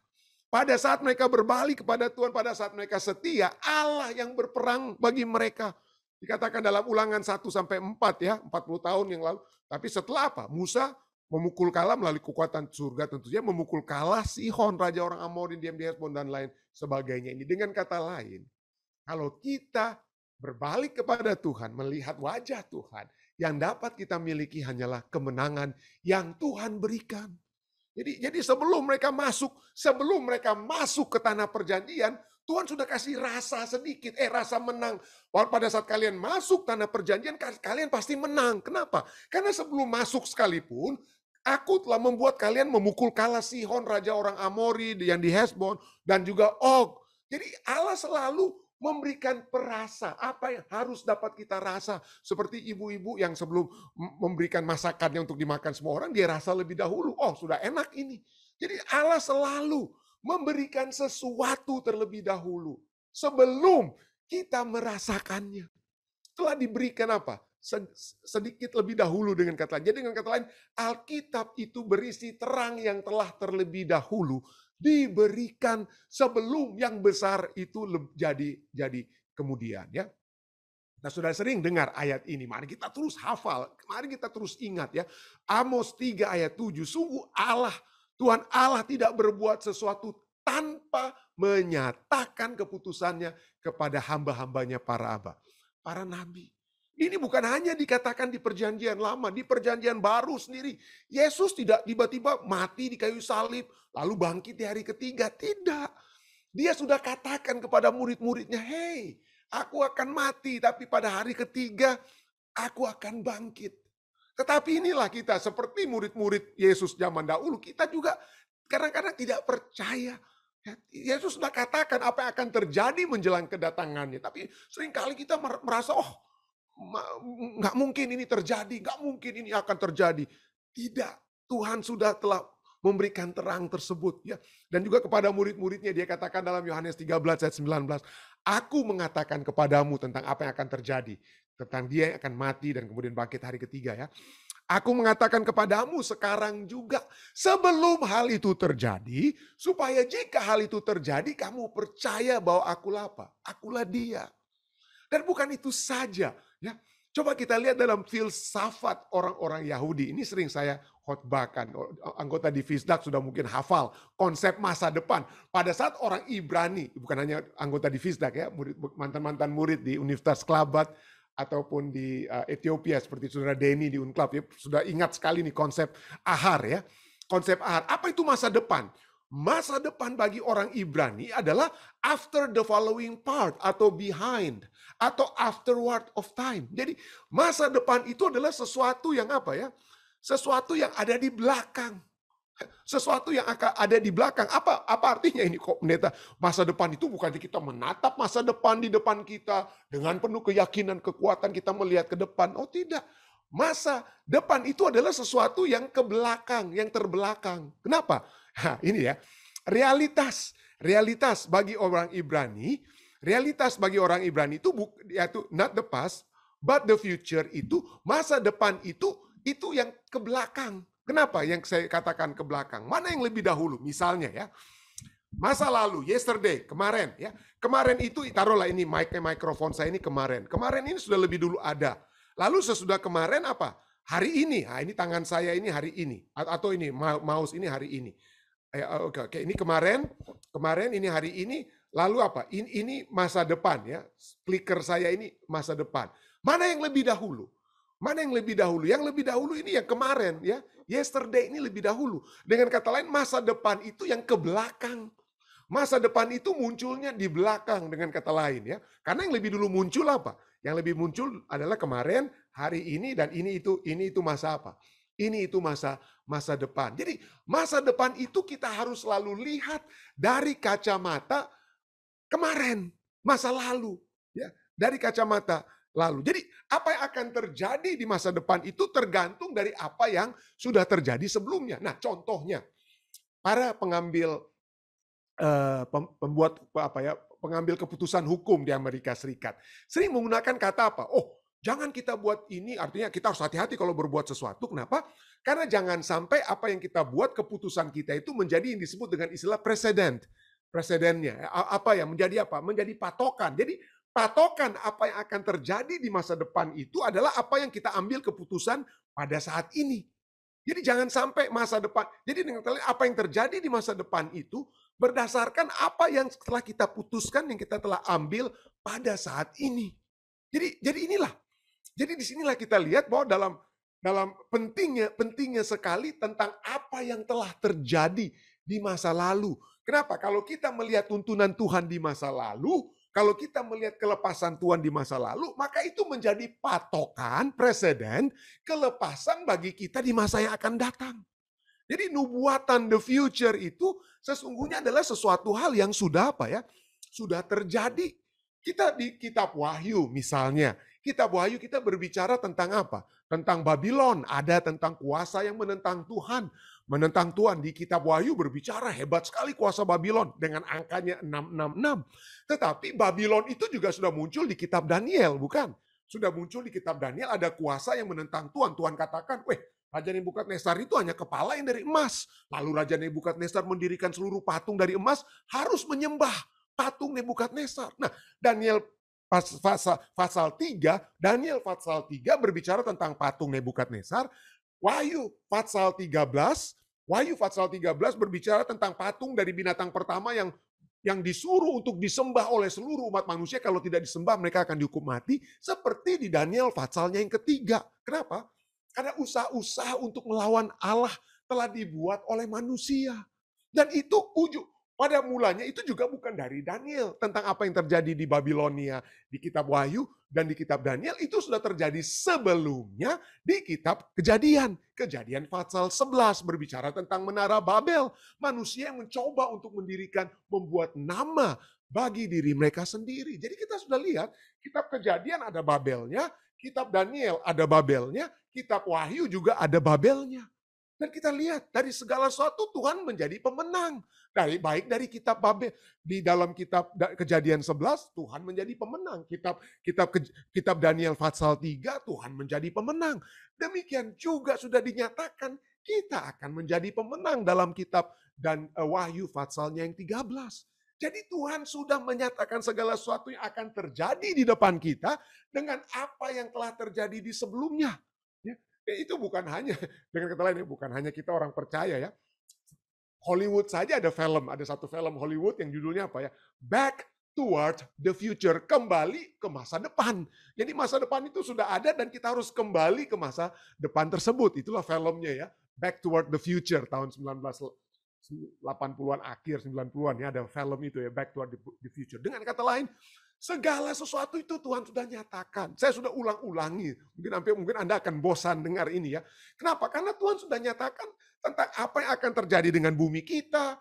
Pada saat mereka berbalik kepada Tuhan, pada saat mereka setia, Allah yang berperang bagi mereka. Dikatakan dalam Ulangan 1 sampai 4 ya, 40 tahun yang lalu. Tapi setelah apa? Musa memukul kalah melalui kekuatan surga tentunya, memukul kalah Sihon, raja orang Amori, diam di Hesbon dan lain sebagainya. Ini dengan kata lain, kalau kita berbalik kepada Tuhan, melihat wajah Tuhan, yang dapat kita miliki hanyalah kemenangan yang Tuhan berikan. Jadi sebelum mereka masuk ke tanah perjanjian, Tuhan sudah kasih rasa sedikit, rasa menang. Pada saat kalian masuk tanah perjanjian, kalian pasti menang. Kenapa? Karena sebelum masuk sekalipun, aku telah membuat kalian memukul kalah Sihon, raja orang Amori yang di Hesbon, dan juga Og. Jadi Allah selalu memberikan perasa, apa yang harus dapat kita rasa. Seperti ibu-ibu yang sebelum memberikan masakannya untuk dimakan semua orang, dia rasa lebih dahulu, oh sudah enak ini. Jadi Allah selalu memberikan sesuatu terlebih dahulu. Sebelum kita merasakannya. Telah diberikan apa? Sedikit lebih dahulu dengan kata lain. Jadi dengan kata lain, Alkitab itu berisi terang yang telah terlebih dahulu diberikan sebelum yang besar itu jadi kemudian ya. Nah, sudah sering dengar ayat ini, mari kita terus hafal, mari kita terus ingat ya. Amos 3 ayat 7, sungguh Allah, Tuhan Allah tidak berbuat sesuatu tanpa menyatakan keputusannya kepada hamba-hambanya para nabi. Ini bukan hanya dikatakan di perjanjian lama, di perjanjian baru sendiri. Yesus tidak tiba-tiba mati di kayu salib, lalu bangkit di hari ketiga. Tidak. Dia sudah katakan kepada murid-muridnya, hei, aku akan mati, tapi pada hari ketiga aku akan bangkit. Tetapi inilah kita, seperti murid-murid Yesus zaman dahulu, kita juga kadang-kadang tidak percaya. Yesus sudah katakan apa yang akan terjadi menjelang kedatangannya. Tapi seringkali kita merasa, nggak mungkin ini terjadi, nggak mungkin ini akan terjadi. Tidak, Tuhan sudah telah memberikan terang tersebut ya. Dan juga kepada murid-muridnya dia katakan dalam Yohanes 13 ayat 19, Aku mengatakan kepadamu tentang apa yang akan terjadi. Tentang dia yang akan mati dan kemudian bangkit hari ketiga ya. Aku mengatakan kepadamu sekarang juga sebelum hal itu terjadi, supaya jika hal itu terjadi kamu percaya bahwa akulah apa? Akulah dia. Dan bukan itu saja ya. Coba kita lihat dalam filsafat orang-orang Yahudi. Ini sering saya khotbahkan. Anggota di Fisdak sudah mungkin hafal konsep masa depan. Pada saat orang Ibrani, bukan hanya anggota di Fisdak ya, mantan-mantan murid di Universitas Klabat ataupun di Ethiopia seperti Saudara Denny di Unclub ya, sudah ingat sekali nih konsep ahar ya. Konsep ahar. Apa itu masa depan? Masa depan bagi orang Ibrani adalah after the following part atau behind atau afterward of time. Jadi masa depan itu adalah sesuatu yang apa ya? Sesuatu yang ada di belakang. Sesuatu yang akan ada di belakang. Apa artinya ini kok pendeta? Masa depan itu bukan kita menatap masa depan di depan kita dengan penuh keyakinan, kekuatan kita melihat ke depan. Oh tidak. Masa depan itu adalah sesuatu yang ke belakang, yang terbelakang. Kenapa? Nah, ini ya, realitas bagi orang Ibrani, itu yaitu not the past, but the future itu, masa depan itu yang ke belakang. Kenapa yang saya katakan ke belakang? Mana yang lebih dahulu? Misalnya ya, masa lalu, yesterday, kemarin ya. Kemarin itu, taruhlah ini mikrofon saya ini kemarin. Kemarin ini sudah lebih dulu ada. Lalu sesudah kemarin apa? Hari ini. Nah, ini tangan saya ini hari ini. Atau ini mouse ini hari ini. Oke, ini kemarin ini hari ini, lalu apa? Ini masa depan ya. Clicker saya ini masa depan. Mana yang lebih dahulu? Mana yang lebih dahulu? Yang lebih dahulu ini yang kemarin ya. Yesterday ini lebih dahulu. Dengan kata lain masa depan itu yang ke belakang. Masa depan itu munculnya di belakang dengan kata lain ya. Karena yang lebih dulu muncul apa? Yang lebih muncul adalah kemarin, hari ini dan ini itu masa apa? Ini itu masa depan. Jadi masa depan itu kita harus selalu lihat dari kacamata kemarin, masa lalu, ya, dari kacamata lalu. Jadi apa yang akan terjadi di masa depan itu tergantung dari apa yang sudah terjadi sebelumnya. Nah, contohnya para pengambil pengambil keputusan hukum di Amerika Serikat sering menggunakan kata apa? Oh, jangan kita buat ini, artinya kita harus hati-hati kalau berbuat sesuatu. Kenapa? Karena jangan sampai apa yang kita buat, keputusan kita itu menjadi yang disebut dengan istilah presidennya. Apa ya? Menjadi apa? Menjadi patokan. Jadi patokan apa yang akan terjadi di masa depan itu adalah apa yang kita ambil keputusan pada saat ini. Jadi jangan sampai masa depan. Jadi dengan apa yang terjadi di masa depan itu berdasarkan apa yang telah kita putuskan, yang kita telah ambil pada saat ini. Jadi inilah. Jadi disinilah kita lihat bahwa dalam pentingnya sekali tentang apa yang telah terjadi di masa lalu. Kenapa? Kalau kita melihat tuntunan Tuhan di masa lalu, kalau kita melihat kelepasan Tuhan di masa lalu, maka itu menjadi patokan, presiden, kelepasan bagi kita di masa yang akan datang. Jadi nubuatan the future itu sesungguhnya adalah sesuatu hal yang sudah apa ya? Sudah terjadi. Kita di kitab Wahyu misalnya, kitab Wahyu kita berbicara tentang apa? Tentang Babylon, ada tentang kuasa yang menentang Tuhan. Menentang Tuhan di kitab Wahyu berbicara hebat sekali kuasa Babylon dengan angkanya 666. Tetapi Babylon itu juga sudah muncul di kitab Daniel, bukan? Sudah muncul di kitab Daniel ada kuasa yang menentang Tuhan. Tuhan katakan, Raja Nebukadnezar itu hanya kepala yang dari emas. Lalu Raja Nebukadnezar mendirikan seluruh patung dari emas harus menyembah patung Nebukadnezar. Nah, Daniel pasal 3 berbicara tentang patung Nebukadnezar. Wahyu pasal 13 berbicara tentang patung dari binatang pertama yang disuruh untuk disembah oleh seluruh umat manusia. Kalau tidak disembah mereka akan dihukum mati. Seperti di Daniel pasalnya yang ketiga. Kenapa? Karena usaha-usaha untuk melawan Allah telah dibuat oleh manusia. Dan itu pada mulanya itu juga bukan dari Daniel. Tentang apa yang terjadi di Babilonia, di kitab Wahyu, dan di kitab Daniel itu sudah terjadi sebelumnya di kitab Kejadian. Kejadian pasal 11 berbicara tentang Menara Babel. Manusia yang mencoba untuk membuat nama bagi diri mereka sendiri. Jadi kita sudah lihat, kitab Kejadian ada Babelnya, kitab Daniel ada Babelnya, kitab Wahyu juga ada Babelnya. Dan kita lihat dari segala sesuatu Tuhan menjadi pemenang. Baik dari kitab Babel, di dalam kitab Kejadian 11 Tuhan menjadi pemenang. Kitab Daniel pasal 3 Tuhan menjadi pemenang. Demikian juga sudah dinyatakan kita akan menjadi pemenang dalam kitab dan Wahyu pasalnya yang 13. Jadi Tuhan sudah menyatakan segala sesuatu yang akan terjadi di depan kita dengan apa yang telah terjadi di sebelumnya. Itu bukan hanya, dengan kata lain, bukan hanya kita orang percaya ya. Hollywood saja ada satu film Hollywood yang judulnya apa ya? Back Toward the Future, kembali ke masa depan. Jadi masa depan itu sudah ada dan kita harus kembali ke masa depan tersebut. Itulah filmnya ya, Back Toward the Future tahun 1980-an akhir 90-an ya, ada film itu ya, Back Toward the Future. Dengan kata lain, segala sesuatu itu Tuhan sudah nyatakan. Saya sudah ulang-ulangi. Mungkin Anda akan bosan dengar ini ya. Kenapa? Karena Tuhan sudah nyatakan tentang apa yang akan terjadi dengan bumi kita,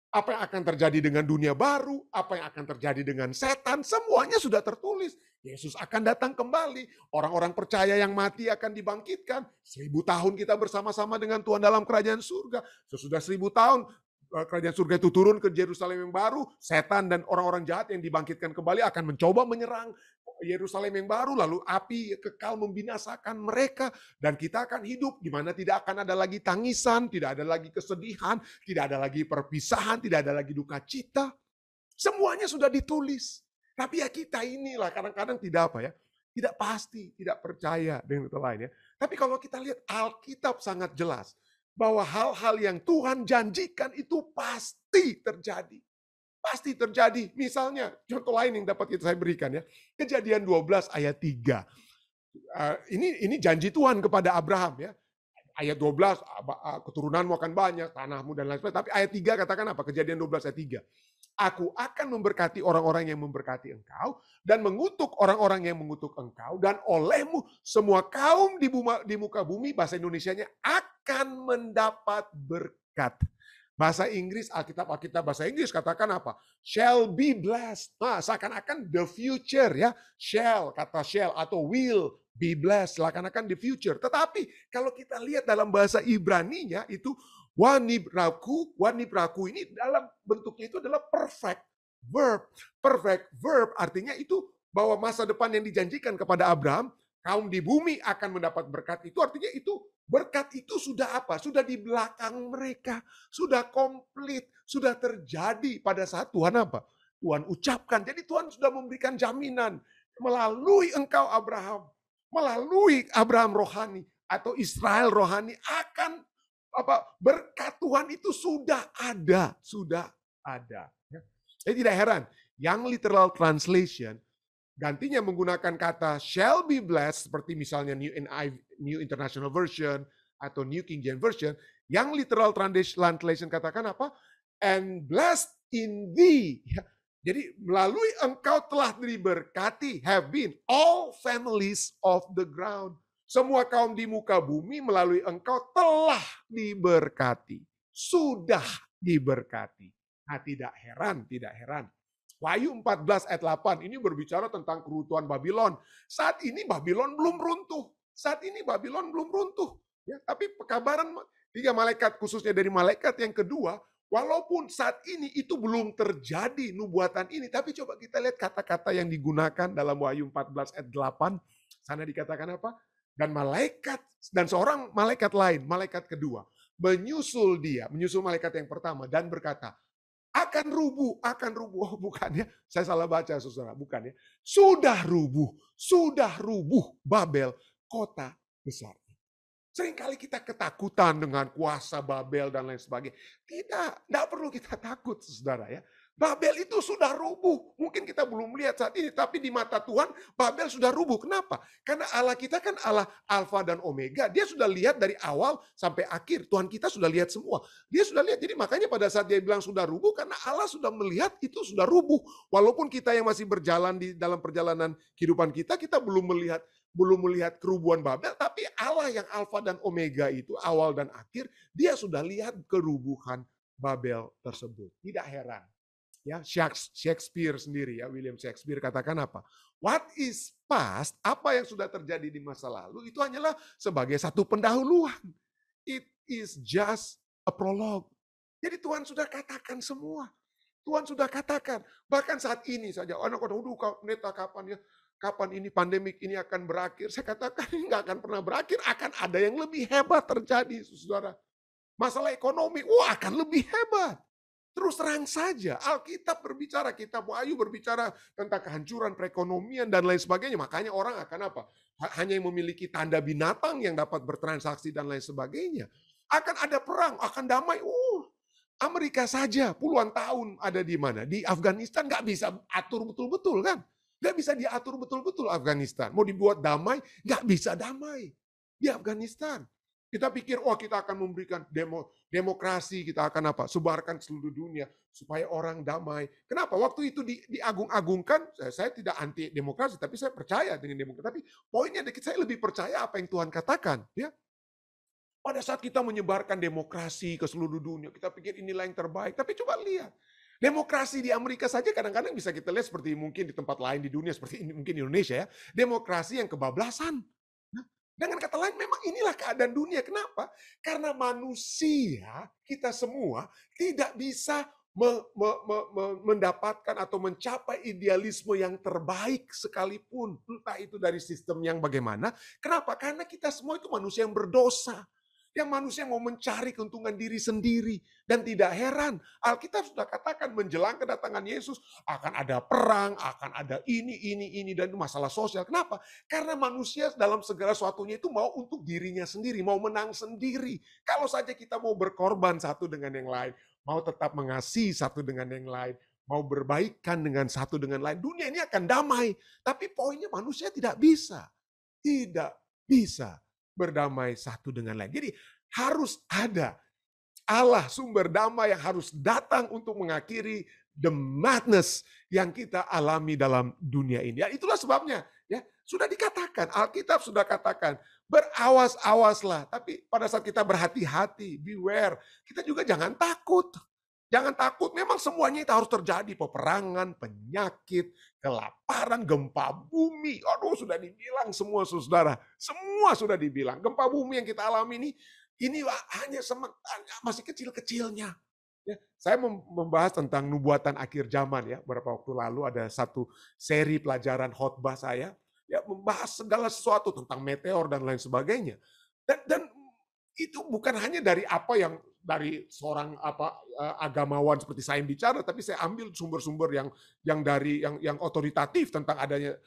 apa yang akan terjadi dengan dunia baru, apa yang akan terjadi dengan setan, semuanya sudah tertulis. Yesus akan datang kembali. Orang-orang percaya yang mati akan dibangkitkan. 1000 tahun kita bersama-sama dengan Tuhan dalam kerajaan surga. Sesudah 1000 tahun, kerajaan surga itu turun ke Yerusalem yang baru, setan dan orang-orang jahat yang dibangkitkan kembali akan mencoba menyerang Yerusalem yang baru, lalu api kekal membinasakan mereka, dan kita akan hidup di mana tidak akan ada lagi tangisan, tidak ada lagi kesedihan, tidak ada lagi perpisahan, tidak ada lagi duka cita. Semuanya sudah ditulis. Tapi ya kita inilah kadang-kadang tidak pasti, tidak percaya dengan itu lain ya. Tapi kalau kita lihat Alkitab sangat jelas bahwa hal-hal yang Tuhan janjikan itu pasti terjadi. Pasti terjadi. Misalnya, contoh lain yang dapat saya berikan ya. Kejadian 12 ayat 3. Ini janji Tuhan kepada Abraham ya. Ayat 12, keturunanmu akan banyak, tanahmu dan lain sebagainya. Tapi ayat 3 katakan apa? Kejadian 12 ayat 3. Aku akan memberkati orang-orang yang memberkati engkau dan mengutuk orang-orang yang mengutuk engkau, dan olehmu semua kaum di muka bumi, bahasa Indonesianya, akan mendapat berkat. Bahasa Inggris, Alkitab bahasa Inggris katakan apa? Shall be blessed. Nah, seakan-akan the future ya. Kata shall atau will be blessed, seakan-akan the future. Tetapi kalau kita lihat dalam bahasa Ibraninya itu wanibraku ini dalam bentuknya itu adalah perfect verb. Perfect verb artinya itu bahwa masa depan yang dijanjikan kepada Abraham, kaum di bumi akan mendapat berkat, itu artinya itu berkat itu sudah apa? Sudah di belakang mereka, sudah komplit, sudah terjadi pada saat Tuhan apa? Tuhan ucapkan. Jadi Tuhan sudah memberikan jaminan melalui engkau Abraham, melalui Abraham rohani atau Israel rohani akan berkat Tuhan itu sudah ada. Jadi tidak heran, yang literal translation gantinya menggunakan kata shall be blessed, seperti misalnya New International Version atau New King James Version. Yang literal translation katakan apa? And blessed in thee. Jadi melalui engkau telah diberkati, have been all families of the ground. Semua kaum di muka bumi melalui engkau telah diberkati. Sudah diberkati. Nah, tidak heran. Wahyu 14 ayat 8 ini berbicara tentang keruntuhan Babylon. Saat ini Babylon belum runtuh. Ya, tapi pekabaran 3 malaikat, khususnya dari malaikat yang kedua, walaupun saat ini itu belum terjadi nubuatan ini, tapi coba kita lihat kata-kata yang digunakan dalam Wahyu 14 ayat 8. Sana dikatakan apa? Dan seorang malaikat lain, malaikat kedua, menyusul malaikat yang pertama dan berkata, akan rubuh. Oh, bukan ya, saya salah baca saudara, bukan ya. Sudah rubuh Babel, kota besar. Seringkali kita ketakutan dengan kuasa Babel dan lain sebagainya. Tidak perlu kita takut saudara ya. Babel itu sudah rubuh. Mungkin kita belum lihat saat ini, tapi di mata Tuhan Babel sudah rubuh. Kenapa? Karena Allah kita kan Allah Alfa dan Omega. Dia sudah lihat dari awal sampai akhir. Tuhan kita sudah lihat semua. Dia sudah lihat. Jadi makanya pada saat dia bilang sudah rubuh, karena Allah sudah melihat itu sudah rubuh. Walaupun kita yang masih berjalan di dalam perjalanan kehidupan kita belum melihat kerubuhan Babel, tapi Allah yang Alfa dan Omega itu, awal dan akhir, dia sudah lihat kerubuhan Babel tersebut. Tidak heran. Ya, Shakespeare sendiri ya, William Shakespeare katakan apa? What is past, apa yang sudah terjadi di masa lalu itu hanyalah sebagai satu pendahuluan. is just a prologue. Jadi Tuhan sudah katakan semua. Tuhan sudah katakan. Bahkan saat ini saja. Aduh, pendeta kapan ini pandemik ini akan berakhir? Saya katakan nggak akan pernah berakhir. Akan ada yang lebih hebat terjadi, saudara. Masalah ekonomi, akan lebih hebat. Terus terang saja, Alkitab berbicara, kitab Wahyu berbicara tentang kehancuran perekonomian dan lain sebagainya. Makanya orang akan apa? Hanya yang memiliki tanda binatang yang dapat bertransaksi dan lain sebagainya. Akan ada perang, akan damai. Amerika saja puluhan tahun ada di mana? Di Afghanistan nggak bisa atur betul-betul kan? Nggak bisa diatur betul-betul Afghanistan. Mau dibuat damai, nggak bisa damai di Afghanistan. Kita pikir, kita akan memberikan demokrasi, kita akan apa? Sebarkan seluruh dunia supaya orang damai. Kenapa? Waktu itu diagung-agungkan, saya tidak anti demokrasi, tapi saya percaya dengan demokrasi. Tapi poinnya saya lebih percaya apa yang Tuhan katakan. Ya. Pada saat kita menyebarkan demokrasi ke seluruh dunia, kita pikir inilah yang terbaik. Tapi coba lihat, demokrasi di Amerika saja kadang-kadang bisa kita lihat seperti mungkin di tempat lain di dunia, seperti mungkin di Indonesia ya. Demokrasi yang kebablasan. Dengan kata lain, memang inilah keadaan dunia. Kenapa? Karena manusia, kita semua, tidak bisa mendapatkan atau mencapai idealisme yang terbaik sekalipun. Entah itu dari sistem yang bagaimana. Kenapa? Karena kita semua itu manusia yang berdosa. Yang manusia mau mencari keuntungan diri sendiri. Dan tidak heran, Alkitab sudah katakan menjelang kedatangan Yesus, akan ada perang, akan ada ini, dan itu masalah sosial. Kenapa? Karena manusia dalam segala sesuatunya itu mau untuk dirinya sendiri, mau menang sendiri. Kalau saja kita mau berkorban satu dengan yang lain, mau tetap mengasihi satu dengan yang lain, mau berbaikan dengan satu dengan lain, dunia ini akan damai. Tapi poinnya manusia tidak bisa berdamai satu dengan lain. Jadi harus ada Allah sumber damai yang harus datang untuk mengakhiri the madness yang kita alami dalam dunia ini. Ya, itulah sebabnya ya sudah dikatakan, Alkitab sudah katakan, berawas-awaslah. Tapi pada saat kita berhati-hati, beware, kita juga jangan takut. Jangan takut, memang semuanya itu harus terjadi. Peperangan, penyakit, kelaparan, gempa bumi. Aduh, sudah dibilang semua, saudara. Semua sudah dibilang. Gempa bumi yang kita alami ini hanya masih kecil-kecilnya. Ya, saya membahas tentang nubuatan akhir zaman ya. Beberapa waktu lalu ada satu seri pelajaran khotbah saya. Ya, membahas segala sesuatu tentang meteor dan lain sebagainya. Dan itu bukan hanya dari apa yang dari seorang agamawan seperti saya yang bicara, tapi saya ambil sumber-sumber yang otoritatif tentang adanya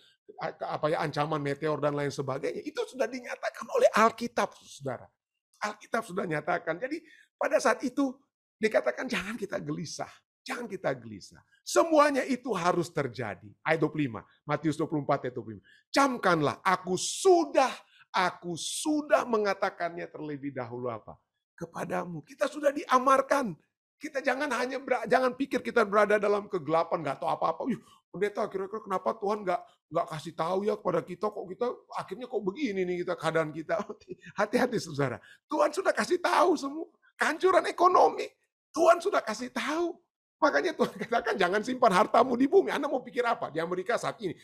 ancaman meteor dan lain sebagainya. Itu sudah dinyatakan oleh Alkitab, saudara. Alkitab sudah nyatakan. Jadi pada saat itu dikatakan jangan kita gelisah. Jangan kita gelisah. Semuanya itu harus terjadi. Ayat 25, Matius 24 ayat 25. Camkanlah, aku sudah mengatakannya terlebih dahulu apa? Kepadamu. Kita sudah diamarkan. Kita jangan pikir kita berada dalam kegelapan, nggak tahu apa-apa. Pendeta, kira-kira kenapa Tuhan nggak kasih tahu ya kepada kita, kok kita akhirnya kok begini nih kita keadaan kita. Hati-hati saudara. Tuhan sudah kasih tahu semua. Kehancuran ekonomi, Tuhan sudah kasih tahu. Makanya Tuhan katakan jangan simpan hartamu di bumi. Anda mau pikir apa? Di Amerika saat ini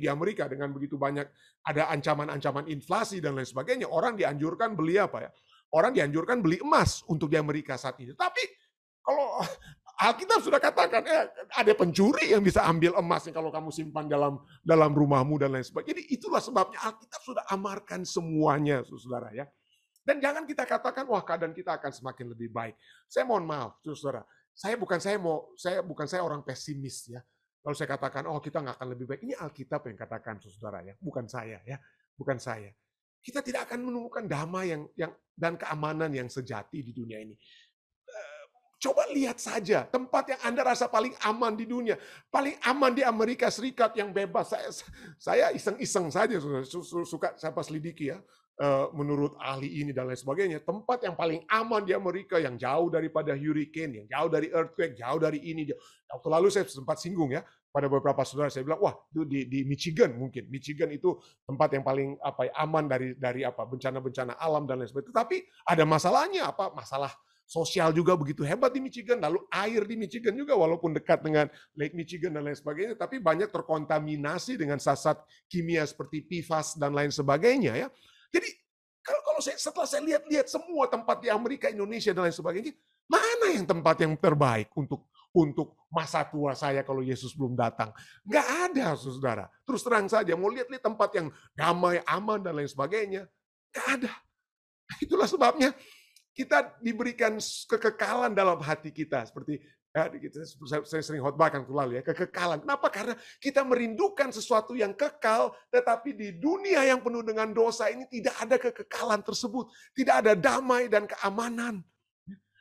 di Amerika dengan begitu banyak ada ancaman-ancaman inflasi dan lain sebagainya, orang dianjurkan beli apa ya? Orang dianjurkan beli emas untuk di Amerika saat ini. Tapi kalau Alkitab sudah katakan ada pencuri yang bisa ambil emasnya kalau kamu simpan dalam rumahmu dan lain sebagainya. Jadi itulah sebabnya Alkitab sudah amarkan semuanya, saudara ya. Dan jangan kita katakan wah keadaan kita akan semakin lebih baik. Saya mohon maaf, saudara. Saya bukan saya orang pesimis ya. Kalau saya katakan kita nggak akan lebih baik, ini Alkitab yang katakan, saudara ya, bukan saya ya, bukan saya. Kita tidak akan menemukan damai dan keamanan yang sejati di dunia ini. Coba lihat saja tempat yang Anda rasa paling aman di dunia, paling aman di Amerika Serikat yang bebas. Saya iseng-iseng saja suka saya selidiki ya. Menurut ahli ini dan lain sebagainya, tempat yang paling aman di Amerika yang jauh daripada hurricane, yang jauh dari earthquake, jauh dari ini. Waktu lalu saya sempat singgung ya pada beberapa saudara, saya bilang wah itu di Michigan mungkin. Michigan itu tempat yang paling aman dari bencana-bencana alam dan lain sebagainya. Tapi ada masalahnya masalah sosial juga begitu hebat di Michigan, lalu air di Michigan juga walaupun dekat dengan Lake Michigan dan lain sebagainya, tapi banyak terkontaminasi dengan zat kimia seperti PFAS dan lain sebagainya ya. Jadi Kalau setelah saya lihat semua tempat di Amerika, Indonesia dan lain sebagainya, mana yang tempat yang terbaik untuk masa tua saya kalau Yesus belum datang? Nggak ada, saudara. Terus terang saja, mau lihat tempat yang damai, aman dan lain sebagainya, nggak ada. Itulah sebabnya kita diberikan kekekalan dalam hati kita, seperti saya sering khotbahkan lalu ya, kekekalan. Kenapa? Karena kita merindukan sesuatu yang kekal, tetapi di dunia yang penuh dengan dosa ini tidak ada kekekalan tersebut. Tidak ada damai dan keamanan.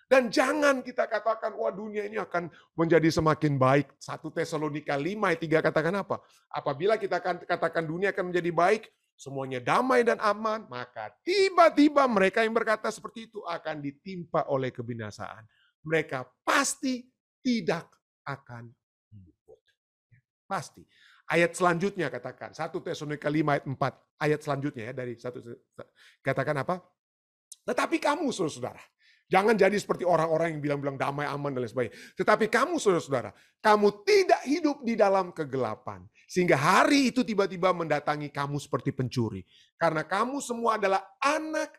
Dan jangan kita katakan, wah dunia ini akan menjadi semakin baik. 1 Tesalonika 5 ayat 3 katakan apa? Apabila kita katakan dunia akan menjadi baik, semuanya damai dan aman, maka tiba-tiba mereka yang berkata seperti itu akan ditimpa oleh kebinasaan. Mereka pasti tidak akan luput. Pasti. Ayat selanjutnya katakan, 1 Tesalonika 5 ayat 4, ayat selanjutnya ya dari 1 katakan apa? Tetapi kamu saudara-saudara, jangan jadi seperti orang-orang yang bilang-bilang damai, aman dan lain sebagainya. Tetapi kamu saudara-saudara, kamu tidak hidup di dalam kegelapan. Sehingga hari itu tiba-tiba mendatangi kamu seperti pencuri. Karena kamu semua adalah anak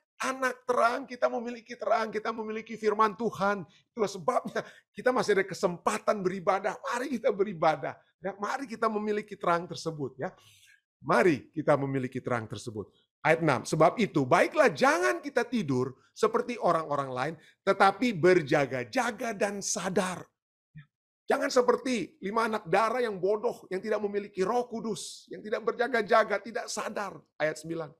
terang, kita memiliki firman Tuhan. Itulah sebabnya kita masih ada kesempatan beribadah. Mari kita beribadah. Ya, mari kita memiliki terang tersebut. Ya, mari kita memiliki terang tersebut. Ayat 6, sebab itu baiklah jangan kita tidur seperti orang-orang lain, tetapi berjaga-jaga dan sadar. Jangan seperti 5 anak darah yang bodoh, yang tidak memiliki Roh Kudus, yang tidak berjaga-jaga, tidak sadar. Ayat 9.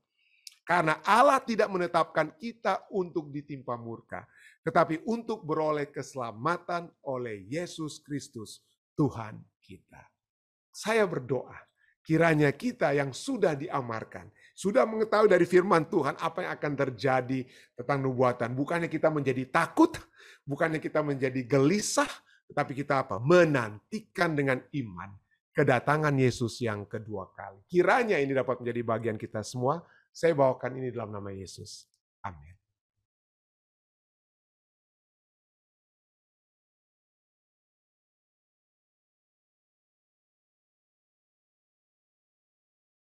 Karena Allah tidak menetapkan kita untuk ditimpa murka, tetapi untuk beroleh keselamatan oleh Yesus Kristus, Tuhan kita. Saya berdoa, kiranya kita yang sudah diamarkan, sudah mengetahui dari firman Tuhan apa yang akan terjadi tentang nubuatan. Bukannya kita menjadi takut, bukannya kita menjadi gelisah, tetapi kita apa? Menantikan dengan iman kedatangan Yesus yang kedua kali. Kiranya ini dapat menjadi bagian kita semua. Saya bawakan ini dalam nama Yesus. Amin.